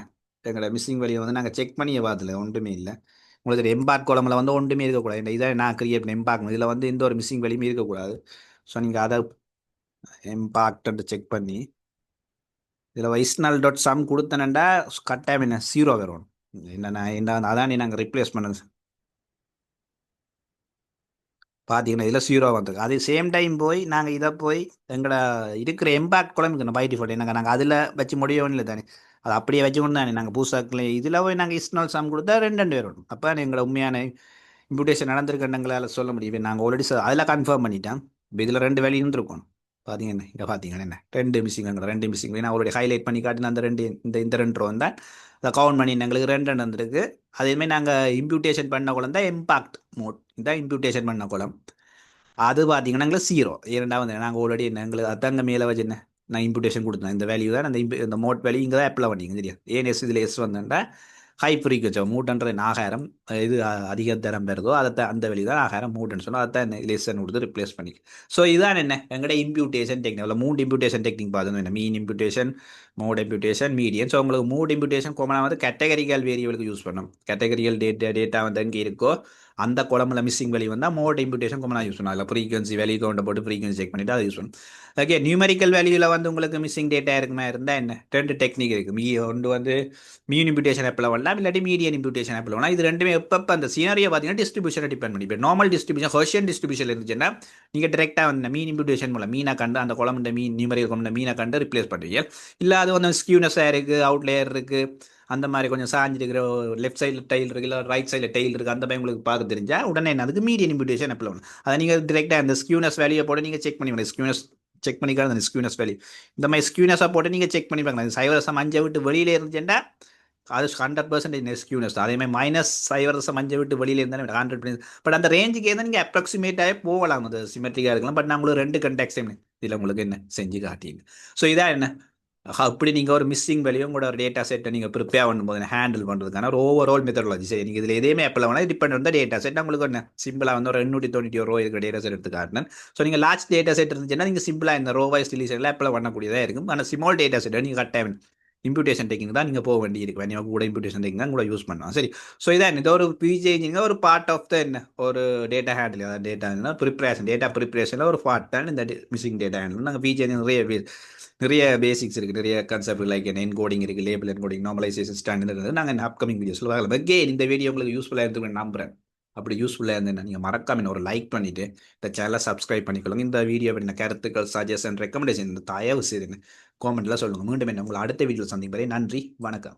Speaker 1: எங்களோட மிஸ்ஸிங் வேல்யூ வந்து நாங்கள் செக் பண்ணியே பார்த்துல ஒன்றுமே இல்லை. உங்களுக்கு எம்பாக்ட் குழம்புல வந்து ஒன்றுமே இருக்கக்கூடாது. இதை நான் கிரியேட் பண்ண எம்பாக்ட் இதில் வந்து எந்த ஒரு மிஸ்ஸிங் வேல்யூமே இருக்கக்கூடாது. ஸோ நீங்கள் அதை எம்பாக்ட் செக் பண்ணி இதில் வைஸ்னல் டாட் சம் கொடுத்தனண்டா கட்டாயம் என்ன 0 வரும். என்ன அதான் நாங்கள் ரிப்ளேஸ் பண்ணது பார்த்தீங்கன்னா இதில் 0 வந்துருக்கு. அதே சேம் டைம் போய் நாங்கள் இதை போய் எங்களோட இருக்கிற எம்பாக்ட் குழம்புக்கு பை டிஃபால்ட் என்னங்க நாங்கள் அதில் வச்சு முடியவும் இல்லை தானே, அது அப்படியே வச்சு கொண்டு தானே நாங்கள் பூசாக்கில் இதில் போய் நாங்கள் இஸ்னால் சம் கொடுத்தா ரெண்டு ரெண்டு வரும். அப்போ எங்களை உண்மையான இம்ப்யூட்டேஷன் நடந்திருக்கண்டங்களால் சொல்ல முடியும். நாங்கள் ஆல்ரெடி அதில் கன்ஃபார்ம் பண்ணிட்டேன். இப்போ இதில் ரெண்டு வேல்யூ இருந்திருக்கும். பார்த்தீங்கன்னா இங்கே பார்த்தீங்கன்னா என்ன ரெண்டு மிஸ்ஸிங் ரெண்டு மிஸ்ஸிங் நான் ஆல்ரெடி ஹைலைட் பண்ணி காட்டின அந்த ரெண்டு இந்த ரெண்டு ரோ தான் அதை கவுண்ட் பண்ணி எங்களுக்கு ரெண்டு ரெண்டு வந்துருக்கு. அதேமாதிரி நாங்கள் இம்ப்யூட்டேஷன் பண்ண குளம் தான் எம்பாக்ட் மோட் இதான் இம்ப்யூட்டேஷன் பண்ண குளம். அது பார்த்தீங்கன்னா எங்களுக்கு 0 இரண்டாவது நாங்கள் ஆல்ரெடி என்ன எங்களுக்கு அதாங்க மேலே வச்சு என்ன நான் இம்ப்யூட்டேஷன் கொடுத்தேன் இந்த வேல்யூ தான் அந்த இந்த மோட் வேல்யூ இங்கே தான் அப்ளை பண்ணிங்க சரியா. ஏன் எஸ் இதில் எஸ் வந்தேன்டா ஹை ஃப்ரீக்வன்சி மூட்டுன்றது ஆகாரம் இது அதிக தரம் பெறுதோ அதை அந்த வெளி தான் ஆகாரம் மூட்டுன்னு சொன்னால் அதை தான் லெசன் கொடுத்து ரிப்ளேஸ் பண்ணி. ஸோ இதான் என்ன எங்கள்ட இம்ப்யூட்டேஷன் டெக்னிக் மூணு இம்ப்யூட்டேஷன் டெக்னிக் பார்த்தோம் என்ன மீன் imputation mode imputation median. So உங்களுக்கு மூட் இம்ப்யூட்டேஷன் காமனாக வந்து கேட்டகரிக்கல் வேரியபிளுக்கு யூஸ் பண்ணணும். கேட்டகரிக்கல் டேட்டா வந்து எங்கே இருக்கோ அந்த குழம்புல மிஸ்ஸிங் வேல்யூ வந்தால் மோட் இம்ப்யூட்டேஷன் காமனாக யூஸ் பண்ணலாம். அதில் ஃப்ரீக்வன்சி வேல்யூ கவுண்டை போட்டு ஃப்ரீக்வன்சி செக் பண்ணிவிட்டு அதை யூஸ் பண்ணணும். ஓகே, நியூமெரிக்கல் வேல்யூவில் வந்து உங்களுக்கு மிஸ்ஸிங் டேட்டா இருக்குமா இருந்தால் என்ன ரெண்டு டெக்னிக் இருக்குது. ஒன்று வந்து மீன் இம்ப்யூட்டேஷன் அப்ளை பண்ணலாம் இல்லாட்டி மீடியன் இம்ப்யூட்டேஷன் அப்ளை பண்ணலாம். இது ரெண்டுமே எப்போ அந்த சீனரியை பார்த்தீங்கன்னா டிஸ்ட்ரிபியூஷனை டிபெண்ட் பண்ணி. இப்போ நார்மல் டிஸ்ட்ரிபியூஷன் ஹர்ஷியன் டிஸ்ட்ரிபியூஷன் இருந்துச்சுன்னா நீங்கள் டேரெக்டாக வந்து மீன் இம்ப்யூட்டேஷன் மூலம் மீனை கண்டு அந்த குழம்பு மீன் நியூமெரிக்கல் கொண்ட மீனை கண்டு ரிப்ளேஸ் பண்ணுறீங்க. இல்லை அது வந்து ஸ்கியூனஸாக இருக்குது அவுட்லேயர் இருக்குது அந்த மாதிரி கொஞ்சம் சாஞ்சிருக்கிற லெஃப்ட் சைடில் டைல் இருக்குது இல்லை ரைட் சைடில் டைல் இருக்குது அந்த மாதிரி உங்களுக்கு பார்க்க தெரிஞ்சால் உடனே என்ன அதுக்கு மீடியன் இம்ப்யூட்டேஷன் அப்ளை பண்ணணும். அதை நீங்கள் டேரெக்டாக அந்த ஸ்கியூனஸ் வேல்யூயை போட்டு நீங்கள் செக் பண்ணி ஸ்கியூனஸ் செக் பண்ணிக்கலாம். அந்த ஸ்கியூனஸ் வேல்யூ இந்த மாதிரி ஸ்கியூனஸாக போட்டு நீங்கள் செக் பண்ணி பார்க்கலாம். சைவரசம் அஞ்சை விட்டு வெளியிலே இருந்துச்சுன்னா அது 100% ஸ்கியூனஸ். அதேமாதிரி மைனஸ் சைவரசம் அஞ்சை விட்டு வெளியில இருந்தாலும் 100%. பட் அந்த ரேஞ்சுக்கு ஏதாவது நீங்கள் அப்ராக்சிமேட்டாகவே போகலாம். அது சிமெட்ரிக்காக இருக்கலாம். பட் நான் உங்களுக்கு ரெண்டு கண்டெக்ஸ்ட் இதில் உங்களுக்கு என்ன செஞ்சு காட்டிங்க. ஸோ இதான் என்ன அப்படி நீங்கள் ஒரு மிஸ்ஸிங் வேல்யூ உங்களோட ஒரு டேட்டா செட்டை நீங்கள் ப்ரிப்பேர் பண்ணும்போது ஹேண்டில் பண்ணுறதுக்கான ஒரு ஓவரால் மெத்தடாலஜி. சரி, நீங்கள் இதில் எதையுமே அப்ளை பண்ணால் டிபெண்ட் வந்து டேட்டா செட் உங்களுக்கு என்ன சிம்பிளாக வந்து ஒரு 891 இருக்கிற டேட்டா செட் எடுத்து காட்டினேன். ஸோ நீங்கள் லார்ஜ் டேட்டா செட் இருந்துச்சுன்னா நீங்கள் சிம்பிளாக இந்த ரோ வைஸ் ரிலீஸில் அப்ளை பண்ணக்கூடியதாக இருக்கும். ஆனால் ஸ்மால் டேட்டா செட்டை நீங்கள் கரெக்டாக இம்ப்யூட்டேஷன் டெக்னிக் தான் நீங்கள் போக வேண்டி இருக்கு. நீங்கள் கூட இம்ப்யூட்டேஷன் டெக்னிக் தான் கூட யூஸ் பண்ணலாம். சரி, ஸோ இதான் இது ஒரு பிஜே ஒரு பார்ட் ஆஃப் த என்ன ஒரு டேட்டா ஹேண்டில். அதாவது டேட்டா ப்ரிப்பரேஷன் டேட்டா ப்ரிப்பரேஷனில் ஒரு பார்ட் தான் இந்த மிஸ்ஸிங் டேட்டா ஹேண்டில். நாங்கள் பிஜே நிறைய பேசிக்ஸ் இருக்குது, நிறைய கான்செப்ட் லைக் என்ன என்கோடிங் இருக்குது, லேபிள் என்கோடிங், நார்மலைசேஷன் ஸ்டாண்டர்ட் நாங்கள் அப்கமிங் வீடியோஸில் பார்க்கலாம். அகெயின் இந்த வீடியோ உங்களுக்கு யூஸ்ஃபுல்லாக இருக்குன்னு நம்புறேன். அப்படி யூஸ்ஃபுல்லாக இருந்தேன் நீங்கள் மறக்காம ஒரு லைக் பண்ணிவிட்டு இந்த சேனலை சப்ஸ்கிரைப் பண்ணிக்கொள்ளுங்க. இந்த வீடியோ என்ன கருத்துக்கள் சஜஷன் ரெக்கமெண்டேஷன் இந்த தயவு செய்துங்க காமெண்ட்டில் சொல்லுங்கள். மீண்டும் என்ன உங்களை அடுத்த வீடியோவில் சந்திப்பதே நன்றி, வணக்கம்.